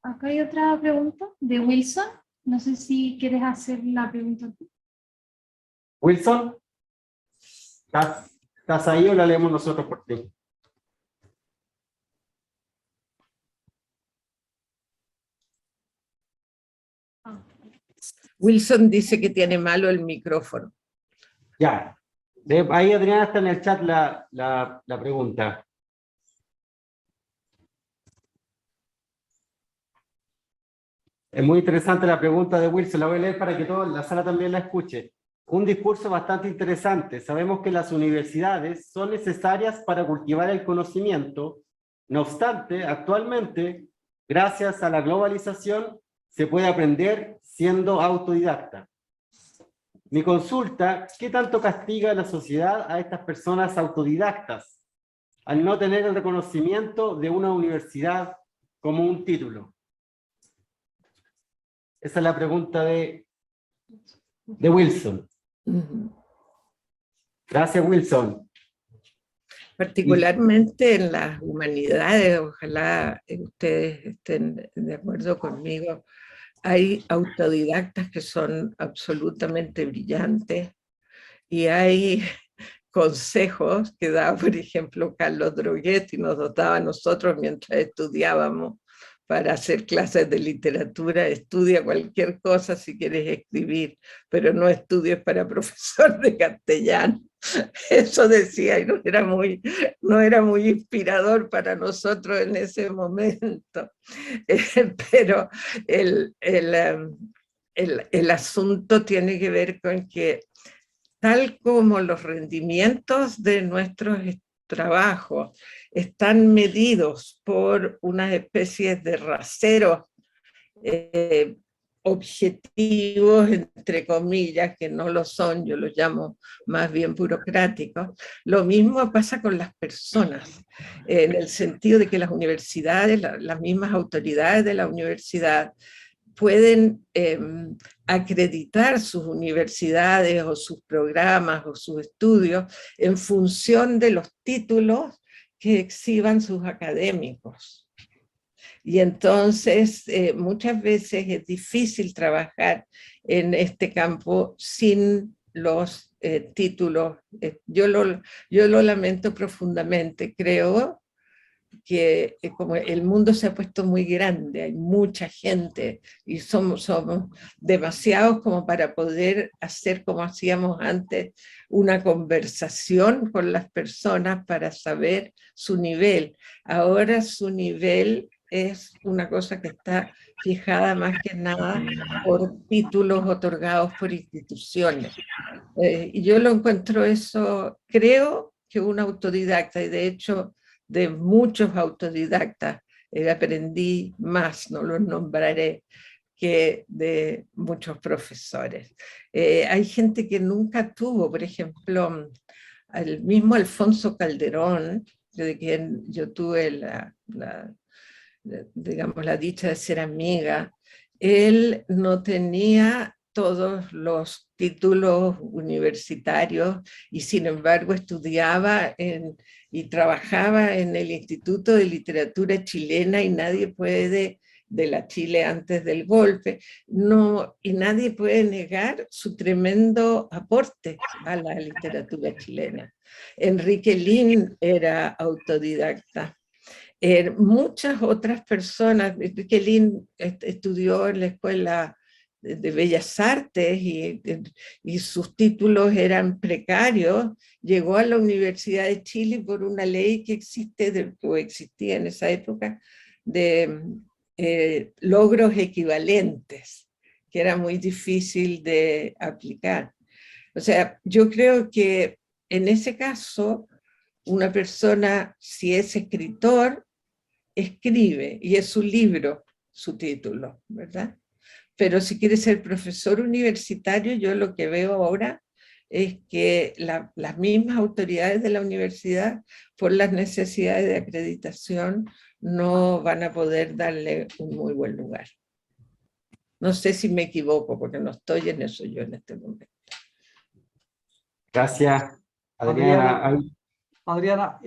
S4: Acá hay otra pregunta de Wilson. No sé si quieres hacer la pregunta tú.
S3: Wilson, ¿estás ahí o la leemos nosotros por ti?
S2: Wilson dice que tiene malo el micrófono.
S3: Ya. Ahí Adriana está en el chat la pregunta. Es muy interesante la pregunta de Wilson, la voy a leer para que toda la sala también la escuche. Un discurso bastante interesante. Sabemos que las universidades son necesarias para cultivar el conocimiento. No obstante, actualmente, gracias a la globalización, se puede aprender siendo autodidacta. Mi consulta, ¿qué tanto castiga la sociedad a estas personas autodidactas al no tener el reconocimiento de una universidad como un título? Esa es la pregunta de Wilson. Gracias, Wilson.
S2: Particularmente en las humanidades, ojalá ustedes estén de acuerdo conmigo, hay autodidactas que son absolutamente brillantes y hay consejos que da, por ejemplo, Carlos Droguet y nos dotaba a nosotros mientras estudiábamos para hacer clases de literatura. Estudia cualquier cosa si quieres escribir, pero no estudies para profesor de castellano. Eso decía, y no era muy inspirador para nosotros en ese momento. Pero el asunto tiene que ver con que, tal como los rendimientos de nuestros trabajos están medidos por unas especies de raseros objetivos, entre comillas, que no lo son, yo los llamo más bien burocráticos, lo mismo pasa con las personas, en el sentido de que las universidades, las mismas autoridades de la universidad, pueden acreditar sus universidades o sus programas o sus estudios en función de los títulos que exhiban sus académicos. Y entonces muchas veces es difícil trabajar en este campo sin los títulos. Yo lo lamento profundamente. Creo que como el mundo se ha puesto muy grande, hay mucha gente y somos demasiados como para poder hacer como hacíamos antes, una conversación con las personas para saber su nivel. Ahora su nivel es una cosa que está fijada más que nada por títulos otorgados por instituciones. Y yo lo encuentro eso, creo que un autodidacta, y de hecho de muchos autodidactas aprendí más, no los nombraré, que de muchos profesores. Hay gente que nunca tuvo, por ejemplo, el mismo Alfonso Calderón, de quien yo tuve digamos, la dicha de ser amiga. Él no tenía todos los títulos universitarios y sin embargo estudiaba y trabajaba en el Instituto de Literatura Chilena, y nadie puede, de la Chile antes del golpe, y nadie puede negar su tremendo aporte a la literatura chilena. Enrique Lin era autodidacta. Muchas otras personas, Enrique Lin estudió en la Escuela de Bellas Artes y sus títulos eran precarios. Llegó a la Universidad de Chile por una ley que o existía en esa época, de logros equivalentes, que era muy difícil de aplicar. O sea, yo creo que en ese caso, una persona, si es escritor, escribe, y es su libro, su título, ¿verdad? Pero si quiere ser profesor universitario, yo lo que veo ahora es que las mismas autoridades de la universidad, por las necesidades de acreditación, no van a poder darle un muy buen lugar. No sé si me equivoco, porque no estoy en eso yo en este momento.
S3: Gracias, Adriana.
S1: Adriana,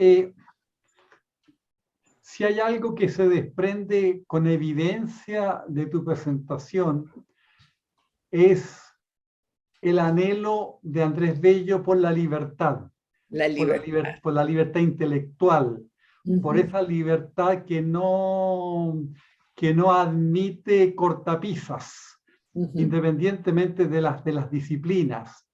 S1: si hay algo que se desprende con evidencia de tu presentación, es el anhelo de Andrés Bello por la libertad, por la libertad intelectual, por esa libertad que no admite cortapisas, independientemente de las disciplinas.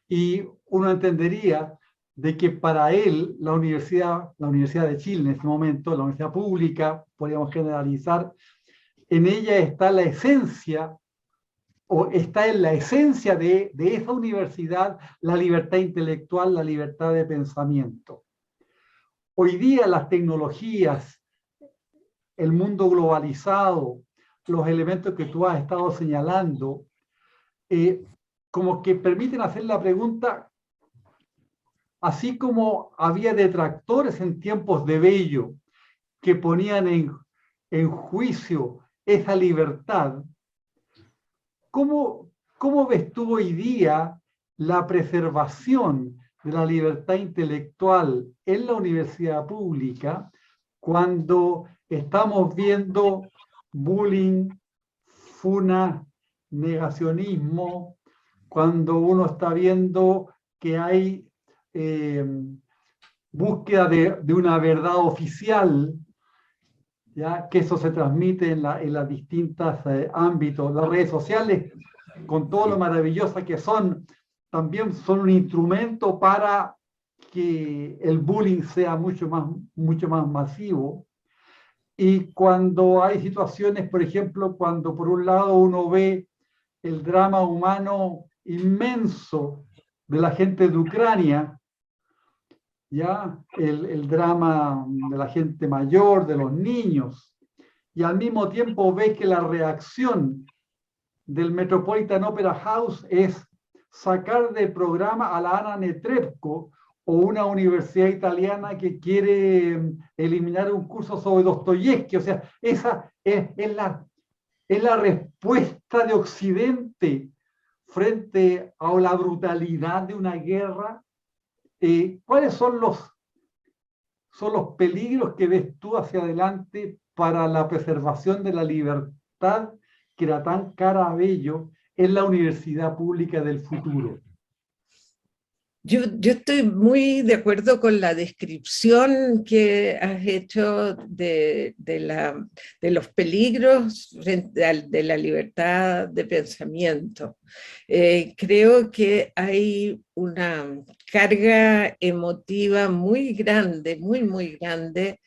S1: Y uno entendería de que para él la Universidad de Chile en este momento, la universidad pública, podríamos generalizar, en ella está la esencia, o está en la esencia de esa universidad, la libertad intelectual, la libertad de pensamiento. Hoy día las tecnologías, el mundo globalizado, los elementos que tú has estado señalando, como que permiten hacer la pregunta, así como había detractores en tiempos de Bello que ponían en juicio esa libertad, ¿cómo ves tú hoy día la preservación de la libertad intelectual en la universidad pública cuando estamos viendo bullying, funa, negacionismo, cuando uno está viendo que hay búsqueda de una verdad oficial, ya que eso se transmite en las distintas ámbitos? Las redes sociales, con todo lo maravillosas que son, también son un instrumento para que el bullying sea mucho más masivo. Y cuando hay situaciones, por ejemplo, cuando por un lado uno ve el drama humano inmenso de la gente de Ucrania, ya el drama de la gente mayor, de los niños, y al mismo tiempo ve que la reacción del Metropolitan Opera House es sacar del programa a la Ana Netrebko, o una universidad italiana que quiere eliminar un curso sobre Dostoyevsky. O sea, esa es la respuesta de Occidente frente a la brutalidad de una guerra. ¿Cuáles son los peligros que ves tú hacia adelante para la preservación de la libertad que era tan cara a Bello en la universidad pública del futuro?
S2: Yo estoy muy de acuerdo con la descripción que has hecho de los peligros de la libertad de pensamiento. Creo que hay una carga emotiva muy grande, muy grande,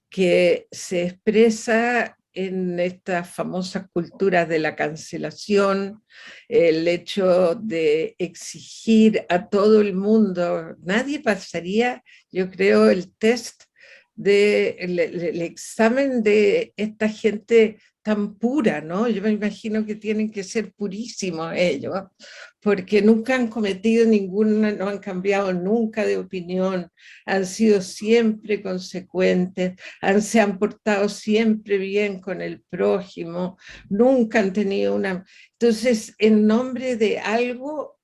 S2: que se expresa en estas famosas culturas de la cancelación, el hecho de exigir a todo el mundo. Nadie pasaría, yo creo, el test el examen de esta gente tan pura, ¿no? Yo me imagino que tienen que ser purísimos ellos, porque nunca han cometido ninguna, no han cambiado nunca de opinión, han sido siempre consecuentes, se han portado siempre bien con el prójimo, nunca han tenido una... Entonces, en nombre de algo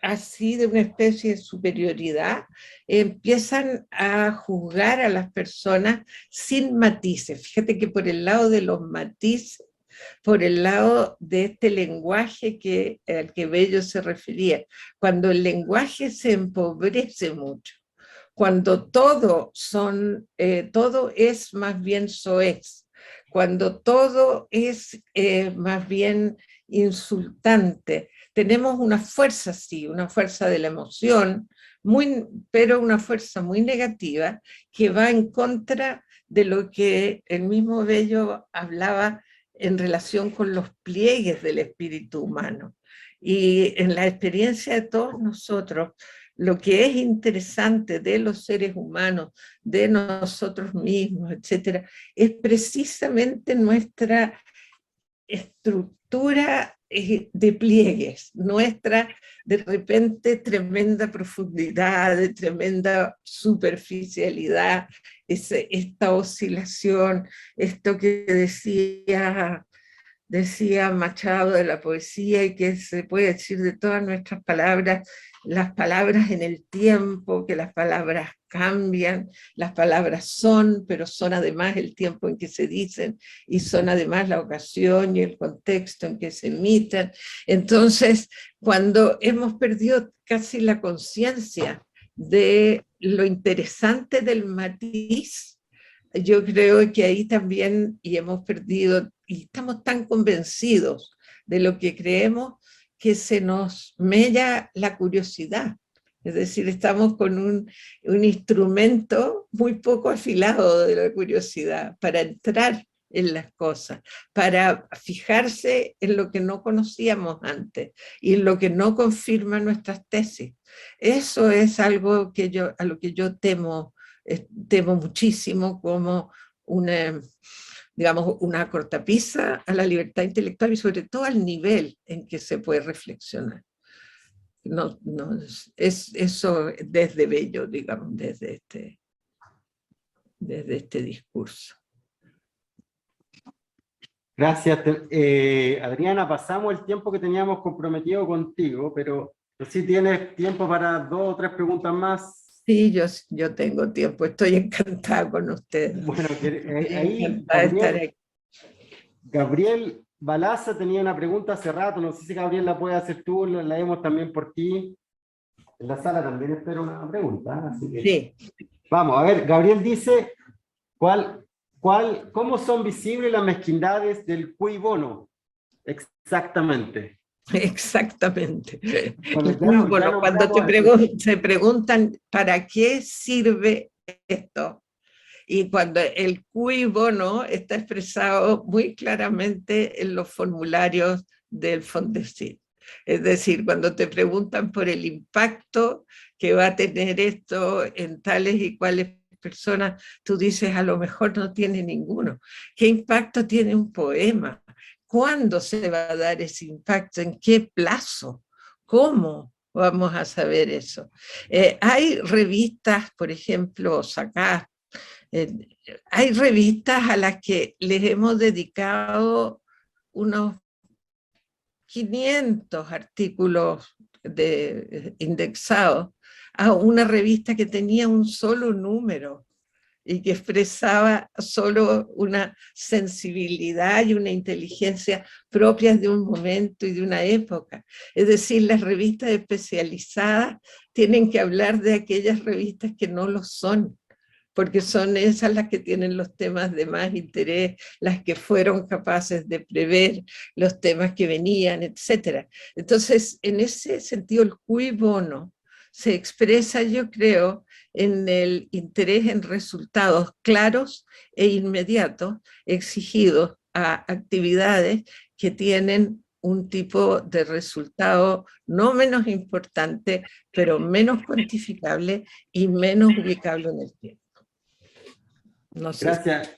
S2: así, de una especie de superioridad, empiezan a juzgar a las personas sin matices. Fíjate que por el lado de los matices, por el lado de este lenguaje al que Bello se refería, cuando el lenguaje se empobrece mucho, cuando todo es más bien soez, cuando todo es más bien insultante, tenemos una fuerza, sí, una fuerza de la emoción, pero una fuerza muy negativa que va en contra de lo que el mismo Bello hablaba en relación con los pliegues del espíritu humano. Y en la experiencia de todos nosotros, lo que es interesante de los seres humanos, de nosotros mismos, etcétera, es precisamente nuestra estructura de pliegues, nuestra de repente tremenda profundidad, de tremenda superficialidad, esta oscilación, esto que decía Machado de la poesía, y que se puede decir de todas nuestras palabras, las palabras en el tiempo, que las palabras cambian, las palabras son, pero son además el tiempo en que se dicen, y son además la ocasión y el contexto en que se emiten. Entonces, cuando hemos perdido casi la conciencia de lo interesante del matiz, yo creo que ahí también, y hemos perdido, y estamos tan convencidos de lo que creemos, que se nos mella la curiosidad. Es decir, estamos con un instrumento muy poco afilado de la curiosidad para entrar en las cosas, para fijarse en lo que no conocíamos antes y en lo que no confirma nuestras tesis. Eso es algo que a lo que yo temo muchísimo, como digamos, una cortapisa a la libertad intelectual y sobre todo al nivel en que se puede reflexionar. No, es eso desde Bello, digamos, desde este discurso.
S3: Gracias, Adriana. Pasamos el tiempo que teníamos comprometido contigo, pero sí tienes tiempo para 2 o 3 preguntas más.
S2: Sí, yo tengo tiempo, estoy encantada con ustedes.
S3: Bueno, ahí
S2: Encantada de estar aquí.
S3: Gabriel Balaza tenía una pregunta hace rato, no sé si Gabriel la puede hacer tú, la leemos también por ti. En la sala también espera una pregunta, así que...
S2: Sí.
S3: Vamos, a ver, Gabriel dice, ¿cómo son visibles las mezquindades del cui bono? Exactamente.
S2: Exactamente.
S3: Bueno,
S2: Cuando se preguntan ¿para qué sirve esto? Y cuando el cui bono está expresado muy claramente en los formularios del Fondesit. Es decir, cuando te preguntan por el impacto que va a tener esto en tales y cuales personas, tú dices, a lo mejor no tiene ninguno. ¿Qué impacto tiene un poema? ¿Cuándo se va a dar ese impacto? ¿En qué plazo? ¿Cómo vamos a saber eso? Hay revistas, por ejemplo, sacadas, hay revistas a las que les hemos dedicado unos 500 artículos indexados a una revista que tenía un solo número y que expresaba solo una sensibilidad y una inteligencia propias de un momento y de una época. Es decir, las revistas especializadas tienen que hablar de aquellas revistas que no lo son, porque son esas las que tienen los temas de más interés, las que fueron capaces de prever los temas que venían, etc. Entonces, en ese sentido, el cui bono se expresa, yo creo, en el interés en resultados claros e inmediatos exigidos a actividades que tienen un tipo de resultado no menos importante, pero menos cuantificable y menos ubicable en el tiempo. No sé.
S3: Gracias.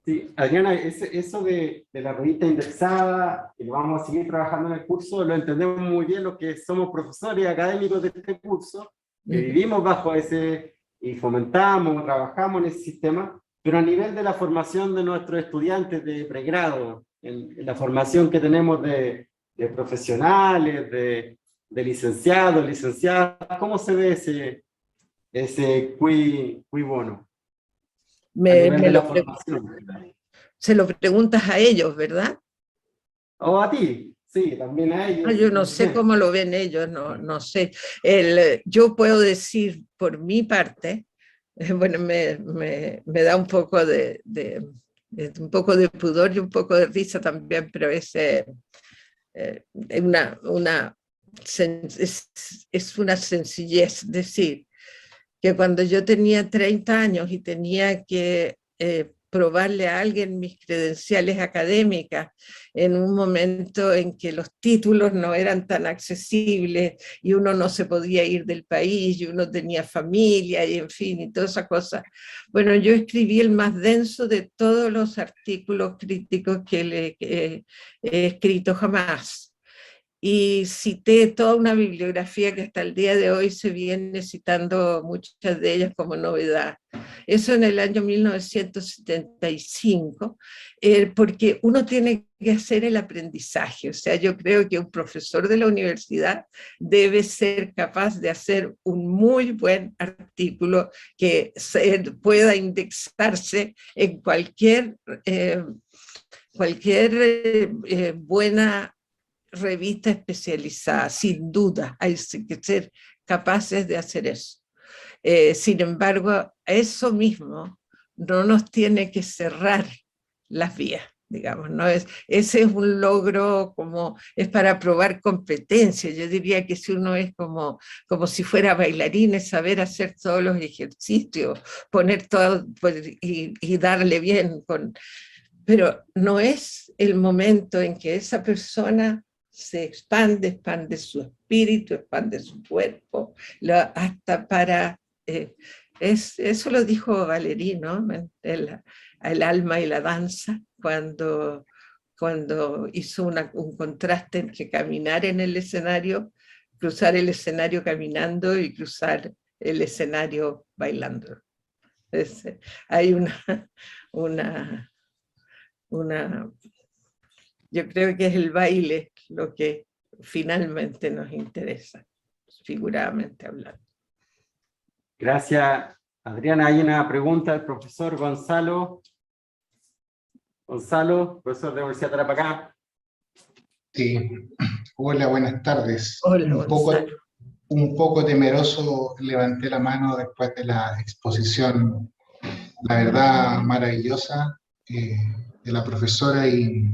S3: Sí, Adriana, eso de la revista indexada, que lo vamos a seguir trabajando en el curso, lo entendemos muy bien los que somos profesores y académicos de este curso, que vivimos bajo ese, y fomentamos, trabajamos en ese sistema, pero a nivel de la formación de nuestros estudiantes de pregrado, en la formación que tenemos de profesionales, de licenciados, licenciadas, ¿cómo se ve ese cui bono?
S2: Se lo preguntas a ellos, ¿verdad?
S3: O a ti, sí, también a ellos.
S2: Yo no sé cómo lo ven ellos, no sé. Yo puedo decir por mi parte, bueno, me da un poco un poco de pudor y un poco de risa también, pero es una sencillez decir que cuando yo tenía 30 años y tenía que probarle a alguien mis credenciales académicas en un momento en que los títulos no eran tan accesibles y uno no se podía ir del país y uno tenía familia y en fin y todas esas cosas. Bueno, yo escribí el más denso de todos los artículos críticos que he escrito jamás. Y cité toda una bibliografía que hasta el día de hoy se viene citando muchas de ellas como novedad. Eso en el año 1975, porque uno tiene que hacer el aprendizaje. O sea, yo creo que un profesor de la universidad debe ser capaz de hacer un muy buen artículo que pueda indexarse en cualquier buena revista especializada, sin duda, hay que ser capaces de hacer eso. Sin embargo, eso mismo no nos tiene que cerrar las vías. digamos, ¿no? Ese es un logro como, es para probar competencia. Yo diría que si uno es como si fuera bailarín, es saber hacer todos los ejercicios, poner todo pues, y darle bien, pero no es el momento en que esa persona se expande su espíritu, expande su cuerpo, hasta para... eso lo dijo Valéry, ¿no? El alma y la danza, cuando hizo un contraste entre caminar en el escenario, cruzar el escenario caminando y cruzar el escenario bailando. Hay yo creo que es el baile lo que finalmente nos interesa, figuradamente hablando.
S3: Gracias, Adriana. Hay una pregunta del profesor Gonzalo. Gonzalo, profesor de la Universidad de Tarapacá.
S7: Sí, hola, buenas tardes.
S2: Hola, Gonzalo.
S7: Un poco temeroso levanté la mano después de la exposición, la verdad, maravillosa de la profesora y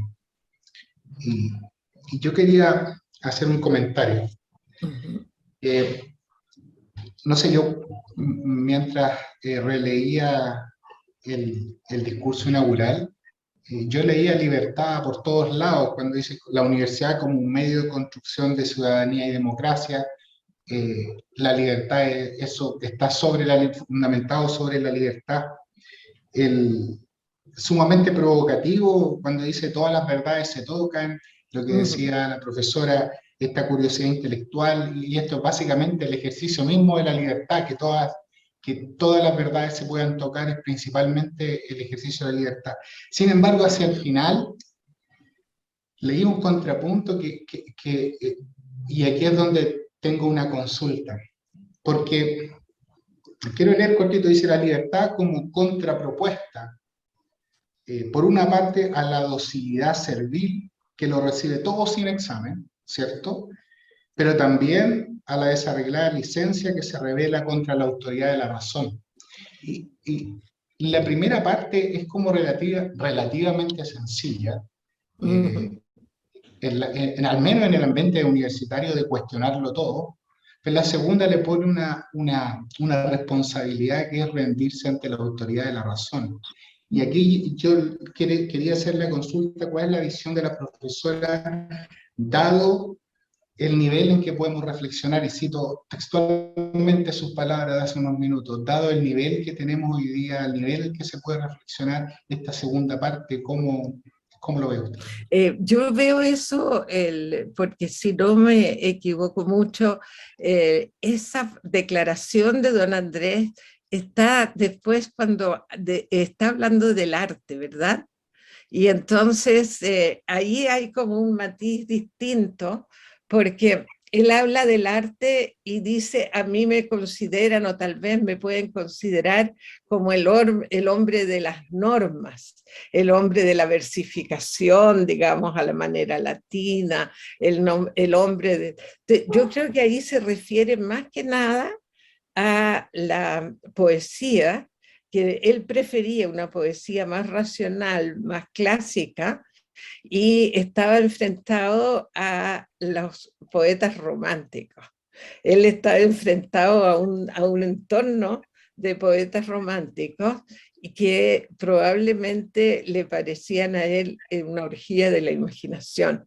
S7: yo quería hacer un comentario. No sé, yo mientras releía el discurso inaugural, yo leía libertad por todos lados, cuando dice la universidad como un medio de construcción de ciudadanía y democracia. La libertad, eso está fundamentado sobre la libertad. Sumamente provocativo cuando dice todas las verdades se tocan, lo que decía la profesora, esta curiosidad intelectual, y esto es básicamente el ejercicio mismo de la libertad, que todas las verdades se puedan tocar, es principalmente el ejercicio de la libertad. Sin embargo, hacia el final, leí un contrapunto y aquí es donde tengo una consulta, porque quiero leer cortito, dice la libertad como contrapropuesta, por una parte a la docilidad servil, que lo recibe todo sin examen, ¿cierto? Pero también a la desarreglada licencia que se revela contra la autoridad de la razón. Y la primera parte es como relativamente sencilla, al menos en el ambiente universitario, de cuestionarlo todo, pero la segunda le pone una responsabilidad que es rendirse ante la autoridad de la razón. Y aquí yo quería hacer la consulta, ¿cuál es la visión de la profesora, dado el nivel en que podemos reflexionar, y cito textualmente sus palabras de hace unos minutos, dado el nivel que tenemos hoy día, el nivel en que se puede reflexionar esta segunda parte, ¿cómo lo ve usted?
S2: Yo veo eso, porque si no me equivoco mucho, esa declaración de don Andrés está después cuando está hablando del arte, ¿verdad? Y entonces ahí hay como un matiz distinto, porque él habla del arte y dice, a mí me consideran o tal vez me pueden considerar como el hombre de las normas, el hombre de la versificación, digamos, a la manera latina, el hombre yo creo que ahí se refiere más que nada a la poesía, que él prefería una poesía más racional, más clásica, y estaba enfrentado a los poetas románticos. Él estaba enfrentado a un entorno de poetas románticos y que probablemente le parecían a él una orgía de la imaginación.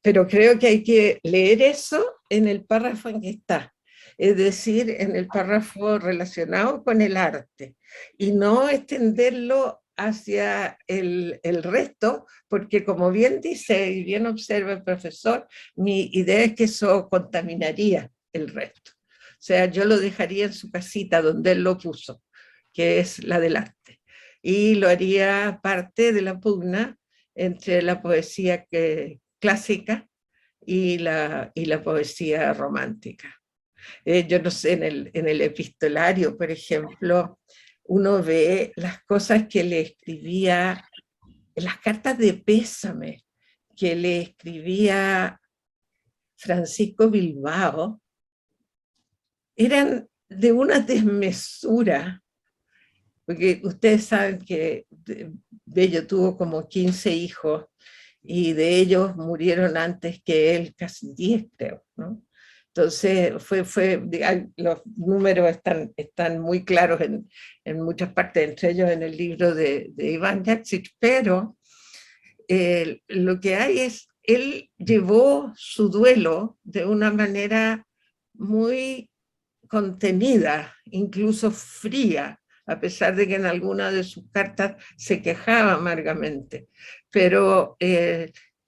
S2: Pero creo que hay que leer eso en el párrafo en que está, es decir, en el párrafo relacionado con el arte, y no extenderlo hacia el resto, porque como bien dice y bien observa el profesor, mi idea es que eso contaminaría el resto. O sea, yo lo dejaría en su casita donde él lo puso, que es la del arte, y lo haría parte de la pugna entre la poesía clásica y la poesía romántica. Yo no sé, en el epistolario, por ejemplo, uno ve las cosas que le escribía, las cartas de pésame que le escribía Francisco Bilbao, eran de una desmesura porque ustedes saben que Bello tuvo como 15 hijos y de ellos murieron antes que él casi 10, creo, ¿no? Entonces, los números están muy claros en muchas partes, entre ellos en el libro de Iván Jaksic, pero lo que hay es, él llevó su duelo de una manera muy contenida, incluso fría, a pesar de que en alguna de sus cartas se quejaba amargamente. Pero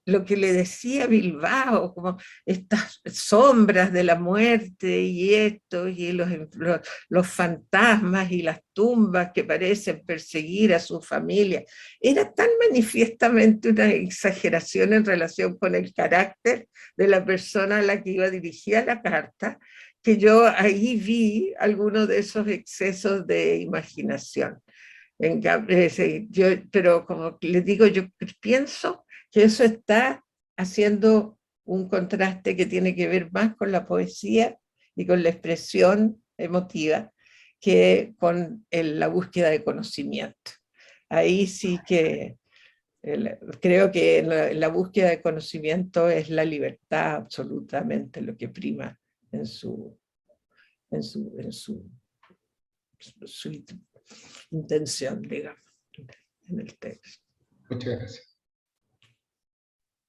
S2: lo que le decía Bilbao, como estas sombras de la muerte y esto, y los fantasmas y las tumbas que parecen perseguir a su familia, era tan manifiestamente una exageración en relación con el carácter de la persona a la que iba dirigida la carta, que yo ahí vi algunos de esos excesos de imaginación. Pero como les digo, yo pienso que eso está haciendo un contraste que tiene que ver más con la poesía y con la expresión emotiva que con la búsqueda de conocimiento. Ahí sí que creo que la búsqueda de conocimiento es la libertad absolutamente lo que prima en su intención, digamos, en el texto.
S7: Muchas gracias.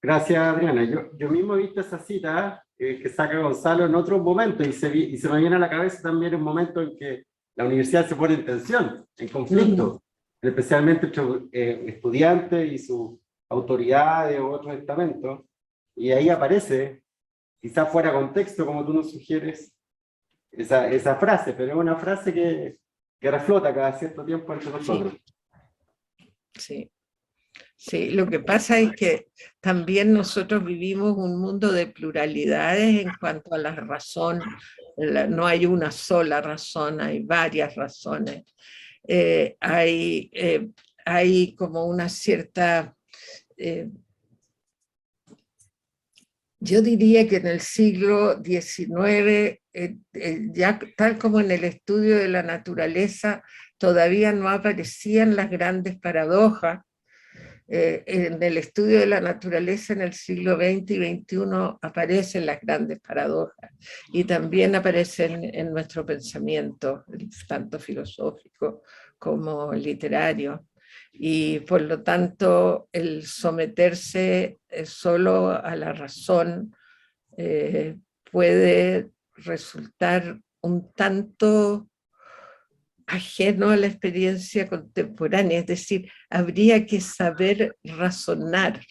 S3: Gracias, Adriana. Yo mismo he visto esa cita que saca Gonzalo en otros momentos y se me viene a la cabeza también un momento en que la universidad se pone en tensión, en conflicto, especialmente entre estudiantes y sus autoridades o otros estamentos, y ahí aparece, quizás fuera contexto, como tú nos sugieres, esa frase, pero es una frase que reflota cada cierto tiempo entre nosotros.
S2: Sí. Sí, lo que pasa es que también nosotros vivimos un mundo de pluralidades en cuanto a la razón. No hay una sola razón, hay varias razones. Hay como una cierta... yo diría que en el siglo XIX, ya tal como en el estudio de la naturaleza, todavía no aparecían las grandes paradojas. En el estudio de la naturaleza en el siglo XX y XXI aparecen las grandes paradojas y también aparecen en nuestro pensamiento, tanto filosófico como literario. Y por lo tanto, el someterse solo a la razón puede resultar un tanto ajeno a la experiencia contemporánea, es decir, habría que saber razonar,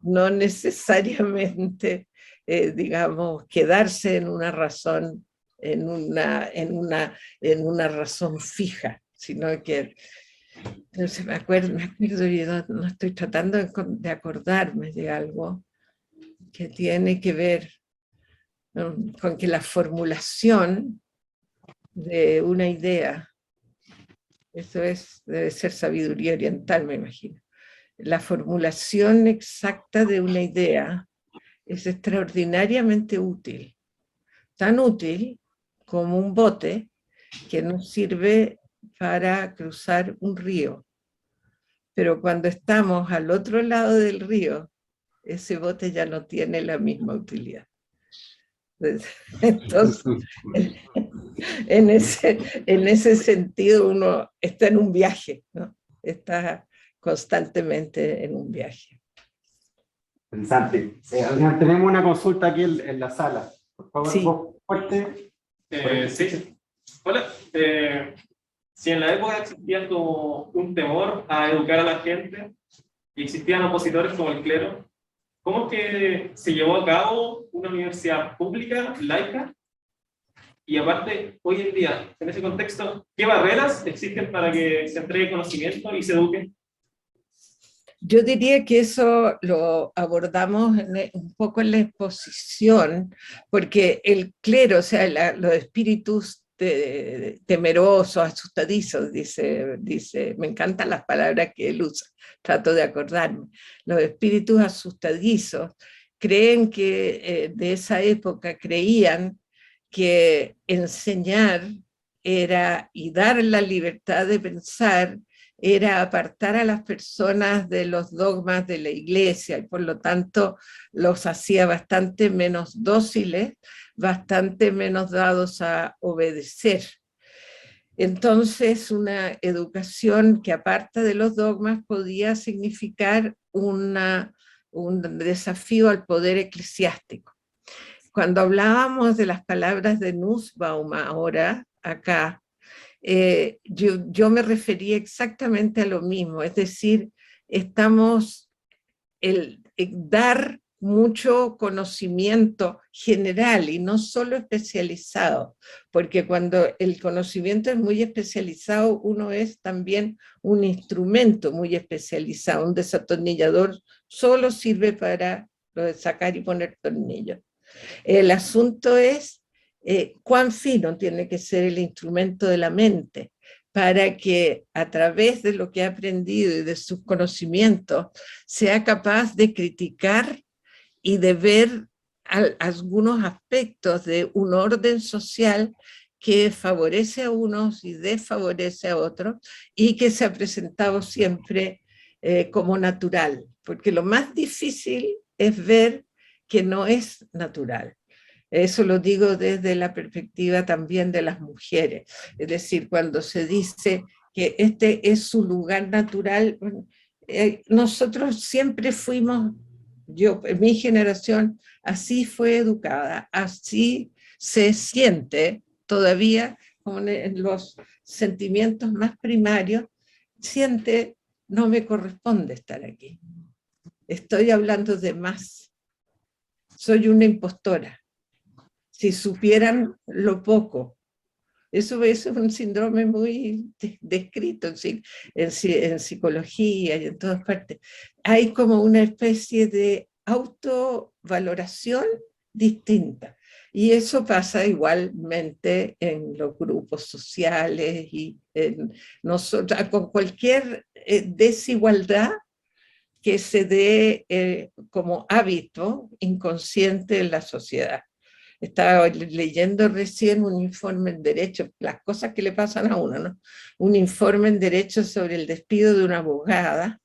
S2: no necesariamente, digamos, quedarse en una razón, en una razón fija, sino que, entonces me acuerdo yo no estoy tratando de acordarme de algo que tiene que ver con que la formulación de una idea, eso debe ser sabiduría oriental, me imagino. La formulación exacta de una idea es extraordinariamente útil, tan útil como un bote que nos sirve para cruzar un río. Pero cuando estamos al otro lado del río, ese bote ya no tiene la misma utilidad. Entonces, en ese sentido uno está en un viaje, ¿no? Está constantemente en un viaje.
S3: Interesante. Adrián, tenemos una consulta aquí en la sala. Por favor,
S2: Sí.
S3: vos, fuerte.
S8: Sí. Hola. Si en la época existía como un temor a educar a la gente y existían opositores como el clero, ¿cómo es que se llevó a cabo una universidad pública, laica? Y aparte, hoy en día, en ese contexto, ¿qué barreras existen para que se entregue conocimiento y se eduque?
S2: Yo diría que eso lo abordamos un poco en la exposición, porque el clero, o sea, los espíritus temerosos, asustadizos, dice, me encantan las palabras que él usa, trato de acordarme. Los espíritus asustadizos creen que, de esa época, creían que enseñar y dar la libertad de pensar era apartar a las personas de los dogmas de la Iglesia, y por lo tanto los hacía bastante menos dóciles, bastante menos dados a obedecer. Entonces, una educación que aparta de los dogmas podía significar un desafío al poder eclesiástico. Cuando hablábamos de las palabras de Nussbaum ahora, acá, yo me refería exactamente a lo mismo, es decir, dar mucho conocimiento general y no solo especializado, porque cuando el conocimiento es muy especializado, uno es también un instrumento muy especializado. Un desatornillador solo sirve para lo de sacar y poner tornillos. El asunto es cuán fino tiene que ser el instrumento de la mente para que a través de lo que ha aprendido y de sus conocimientos sea capaz de criticar y de ver algunos aspectos de un orden social que favorece a unos y desfavorece a otros, y que se ha presentado siempre como natural, porque lo más difícil es ver que no es natural. Eso lo digo desde la perspectiva también de las mujeres, es decir, cuando se dice que este es su lugar natural, nosotros siempre fuimos, yo, mi generación, así fue educada, así se siente todavía, como en los sentimientos más primarios, siente, no me corresponde estar aquí, estoy hablando de más, soy una impostora. Si supieran lo poco. Eso es un síndrome muy descrito en psicología y en todas partes. Hay como una especie de autovaloración distinta. Y eso pasa igualmente en los grupos sociales y en nosotros, con cualquier desigualdad que se dé como hábito inconsciente en la sociedad. Estaba leyendo recién un informe en derecho, las cosas que le pasan a uno, ¿no? Un informe en derecho sobre el despido de una abogada,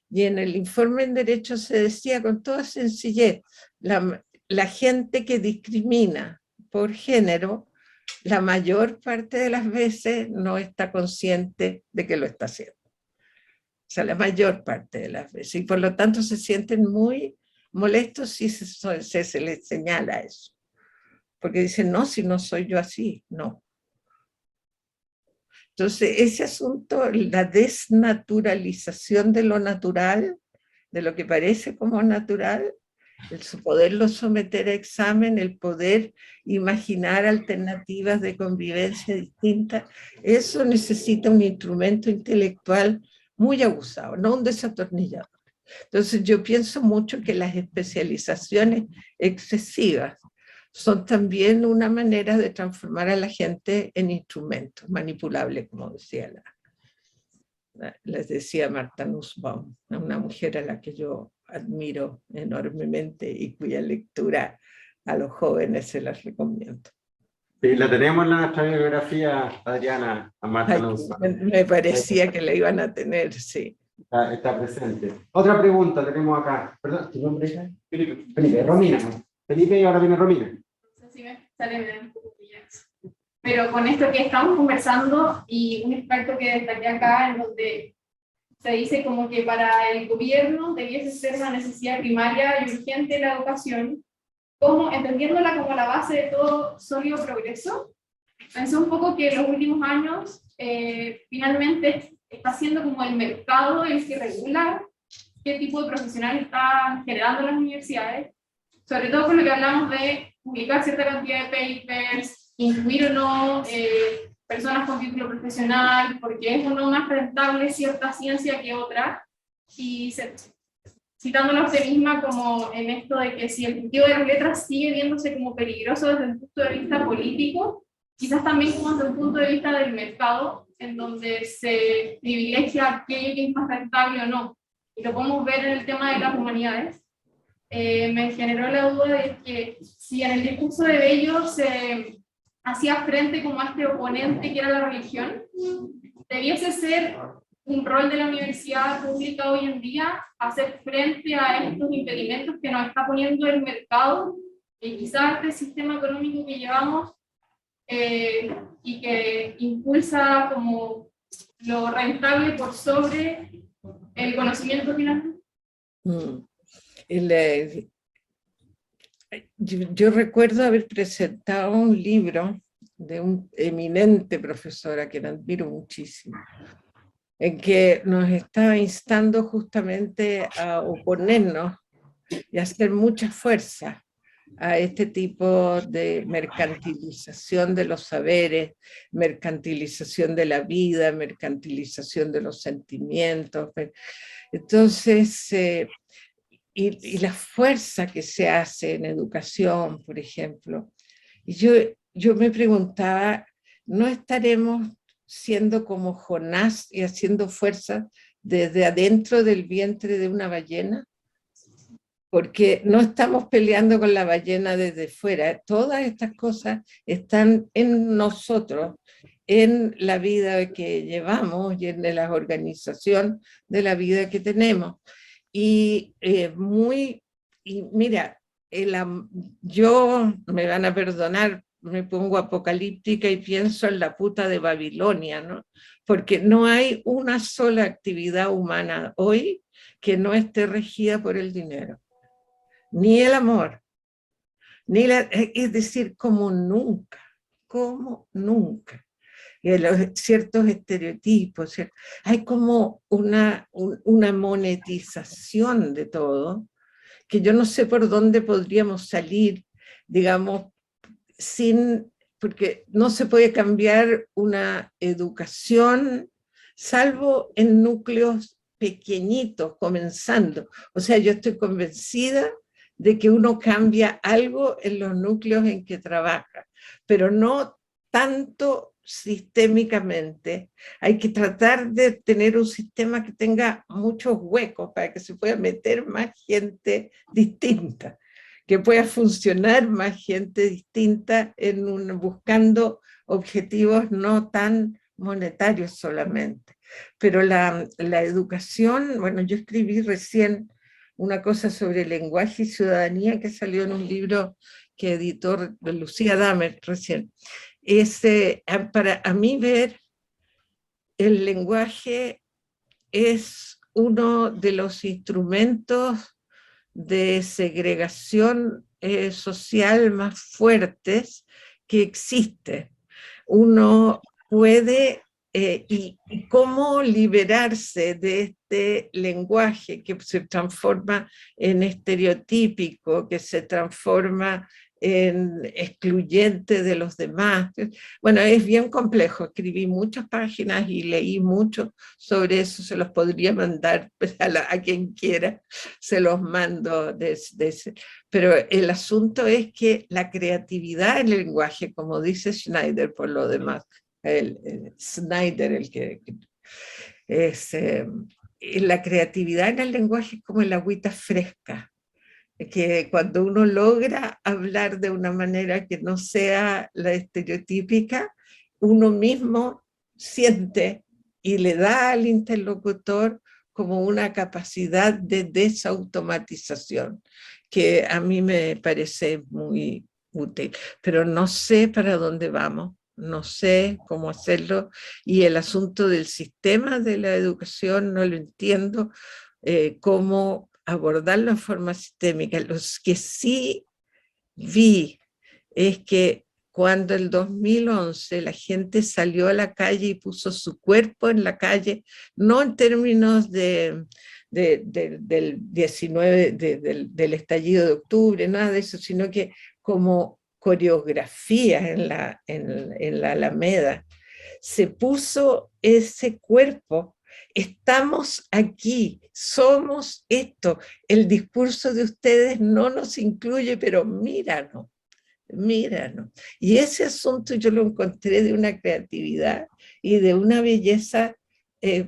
S2: y en el informe en derecho se decía con toda sencillez, la gente que discrimina por género, la mayor parte de las veces no está consciente de que lo está haciendo. O sea, la mayor parte de las veces, y por lo tanto se sienten muy molestos si se les señala eso. Porque dicen, no, si no soy yo así, no. Entonces, ese asunto, la desnaturalización de lo natural, de lo que parece como natural, el poderlo someter a examen, el poder imaginar alternativas de convivencia distintas, eso necesita un instrumento intelectual muy abusado, no un desatornillador. Entonces, yo pienso mucho que las especializaciones excesivas son también una manera de transformar a la gente en instrumentos manipulables, como decía les decía Martha Nussbaum, una mujer a la que yo admiro enormemente y cuya lectura a los jóvenes se las recomiendo.
S3: Sí, la tenemos en nuestra bibliografía, Adriana, a Martha Nussbaum.
S2: Me parecía que la iban a tener, sí.
S3: Está presente. Otra pregunta tenemos acá. Perdón, ¿tu nombre es? Felipe. Felipe, Romina. Felipe y ahora viene Romina.
S9: No sé si me sale bien. Pero con esto que estamos conversando y un experto que destaqué acá, en donde se dice como que para el gobierno debiese ser una necesidad primaria y urgente la educación, como entendiéndola como la base de todo sólido progreso. Pensé un poco que en los últimos años finalmente está siendo como el mercado el que regula qué tipo de profesionales están generando las universidades, sobre todo por lo que hablamos de publicar cierta cantidad de papers, incluir o no personas con título profesional, porque es o no más rentable cierta ciencia que otra, y citándola a usted misma como en esto de que si el cultivo de las letras sigue viéndose como peligroso desde el punto de vista político, quizás también como desde el punto de vista del mercado, en donde se privilegia aquello que es más rentable o no. Y lo podemos ver en el tema de las humanidades. Me generó la duda de que si en el discurso de Bello se hacía frente como a este oponente que era la religión, debiese ser un rol de la universidad pública hoy en día hacer frente a estos impedimentos que nos está poniendo el mercado y quizás este sistema económico que llevamos y que impulsa como lo rentable por sobre el conocimiento final.
S2: Yo recuerdo haber presentado un libro de un eminente profesor a quien admiro muchísimo, en que nos estaba instando justamente a oponernos y a hacer mucha fuerza a este tipo de mercantilización de los saberes, mercantilización de la vida, mercantilización de los sentimientos. Entonces, y la fuerza que se hace en educación, por ejemplo. Y yo me preguntaba, ¿no estaremos siendo como Jonás y haciendo fuerza desde adentro del vientre de una ballena? Porque no estamos peleando con la ballena desde fuera. Todas estas cosas están en nosotros, en la vida que llevamos y en la organización de la vida que tenemos. Y mira, yo, me van a perdonar, me pongo apocalíptica y pienso en la puta de Babilonia, ¿no? Porque no hay una sola actividad humana hoy que no esté regida por el dinero, ni el amor, es decir, como nunca. Ciertos estereotipos, ¿cierto? Hay como una monetización de todo, que yo no sé por dónde podríamos salir, digamos, porque no se puede cambiar una educación, salvo en núcleos pequeñitos, comenzando. O sea, yo estoy convencida de que uno cambia algo en los núcleos en que trabaja, pero no tanto sistémicamente. Hay que tratar de tener un sistema que tenga muchos huecos para que se pueda meter más gente distinta, que pueda funcionar más gente distinta buscando objetivos no tan monetarios solamente. Pero la educación, bueno, yo escribí recién una cosa sobre lenguaje y ciudadanía que salió en un libro que editó Lucía Damer recién. Para a mí ver el lenguaje es uno de los instrumentos de segregación social más fuertes que existe. Uno puede, y cómo liberarse de este lenguaje que se transforma en estereotípico, que se transforma en excluyente de los demás. Bueno, es bien complejo. Escribí muchas páginas y leí mucho sobre eso. Se los podría mandar a quien quiera. Se los mando. Pero el asunto es que la creatividad en el lenguaje, como dice Schneider por lo demás, Schneider, la creatividad en el lenguaje es como el agüita fresca, que cuando uno logra hablar de una manera que no sea la estereotípica, uno mismo siente y le da al interlocutor como una capacidad de desautomatización, que a mí me parece muy útil, pero no sé para dónde vamos, no sé cómo hacerlo, y el asunto del sistema de la educación no lo entiendo, cómo abordarlo en forma sistémica. Los que sí vi es que cuando en 2011 la gente salió a la calle y puso su cuerpo en la calle, no en términos del 19, del estallido de octubre, nada de eso, sino que como coreografía en la Alameda, se puso ese cuerpo. Estamos aquí, somos esto. El discurso de ustedes no nos incluye, pero míranos. Y ese asunto yo lo encontré de una creatividad y de una belleza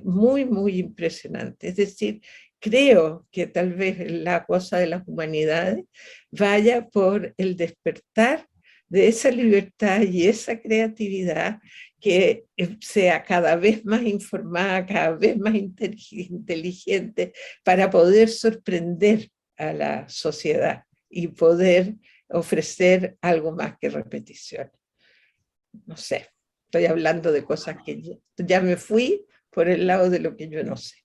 S2: muy, muy impresionante. Es decir, creo que tal vez la cosa de las humanidades vaya por el despertar de esa libertad y esa creatividad que sea cada vez más informada, cada vez más inteligente, para poder sorprender a la sociedad y poder ofrecer algo más que repetición. No sé, estoy hablando de cosas que ya me fui por el lado de lo que yo no sé.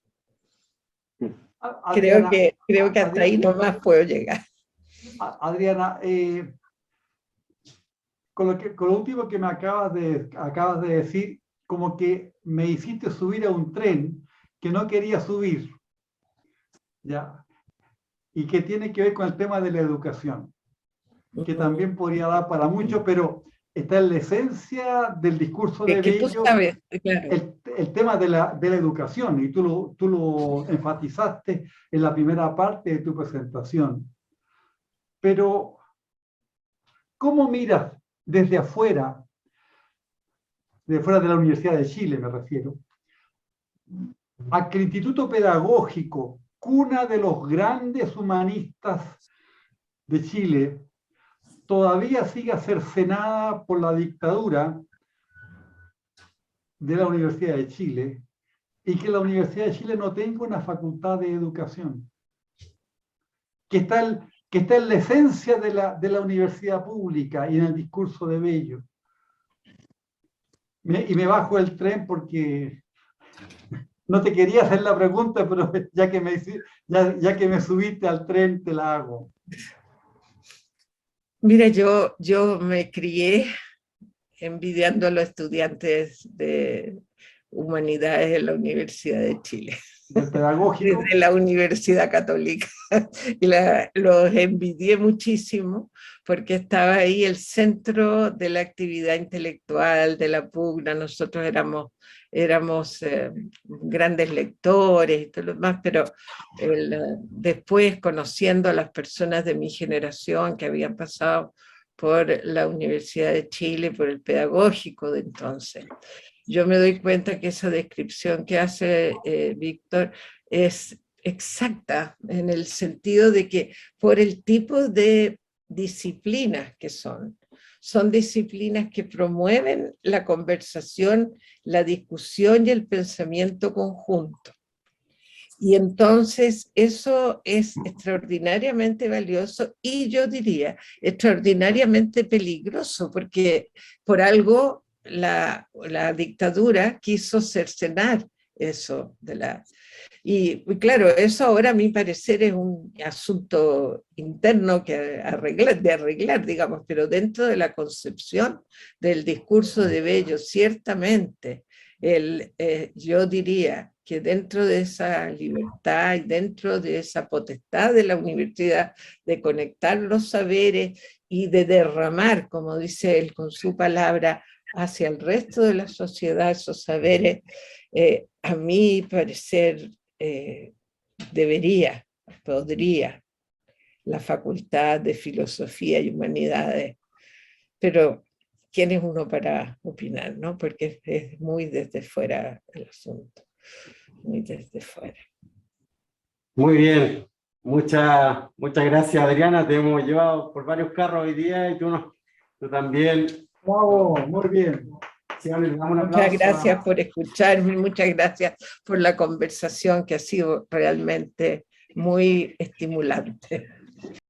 S1: Adriana,
S2: creo que hasta ahí nomás puedo llegar.
S1: Adriana, con lo último que me acabas de decir, como que me hiciste subir a un tren que no quería subir, ¿ya? Y que tiene que ver con el tema de la educación, que también podría dar para mucho, pero está en la esencia del discurso de
S2: Que tú
S1: Bello,
S2: sabes, claro.
S1: el tema de la educación, y tú lo enfatizaste en la primera parte de tu presentación. Pero, ¿cómo miras desde afuera, de fuera de la Universidad de Chile me refiero, a que el Instituto Pedagógico, cuna de los grandes humanistas de Chile, todavía sigue cercenada por la dictadura de la Universidad de Chile, y que la Universidad de Chile no tenga una facultad de educación, que está en la esencia de la universidad pública y en el discurso de Bello? Y me bajo el tren porque no te quería hacer la pregunta, pero ya que me subiste al tren, te la hago.
S2: Mira, yo me crié envidiando a los estudiantes de humanidades de la Universidad de Chile.
S1: ¿Del pedagógico?
S2: Desde la Universidad Católica. Y los envidié muchísimo porque estaba ahí el centro de la actividad intelectual, de la pugna. Nosotros éramos grandes lectores y todo lo demás, pero después, conociendo a las personas de mi generación que habían pasado por la Universidad de Chile, por el pedagógico de entonces, yo me doy cuenta que esa descripción que hace Víctor es exacta, en el sentido de que por el tipo de disciplinas que son disciplinas que promueven la conversación, la discusión y el pensamiento conjunto. Y entonces eso es extraordinariamente valioso y yo diría extraordinariamente peligroso, porque por algo la dictadura quiso cercenar eso y claro, eso ahora a mi parecer es un asunto interno de arreglar, digamos, pero dentro de la concepción del discurso de Bello, ciertamente, yo diría que dentro de esa libertad y dentro de esa potestad de la universidad de conectar los saberes y de derramar, como dice él con su palabra, hacia el resto de la sociedad esos saberes, a mi parecer podría la Facultad de Filosofía y Humanidades, pero ¿quién es uno para opinar, no? Porque es muy desde fuera el asunto, muy desde fuera.
S3: Muy bien, muchas gracias, Adriana. Te hemos llevado por varios carros hoy día y tú también.
S1: Bravo, muy bien.
S2: Muchas gracias por escucharme, muchas gracias por la conversación que ha sido realmente muy estimulante.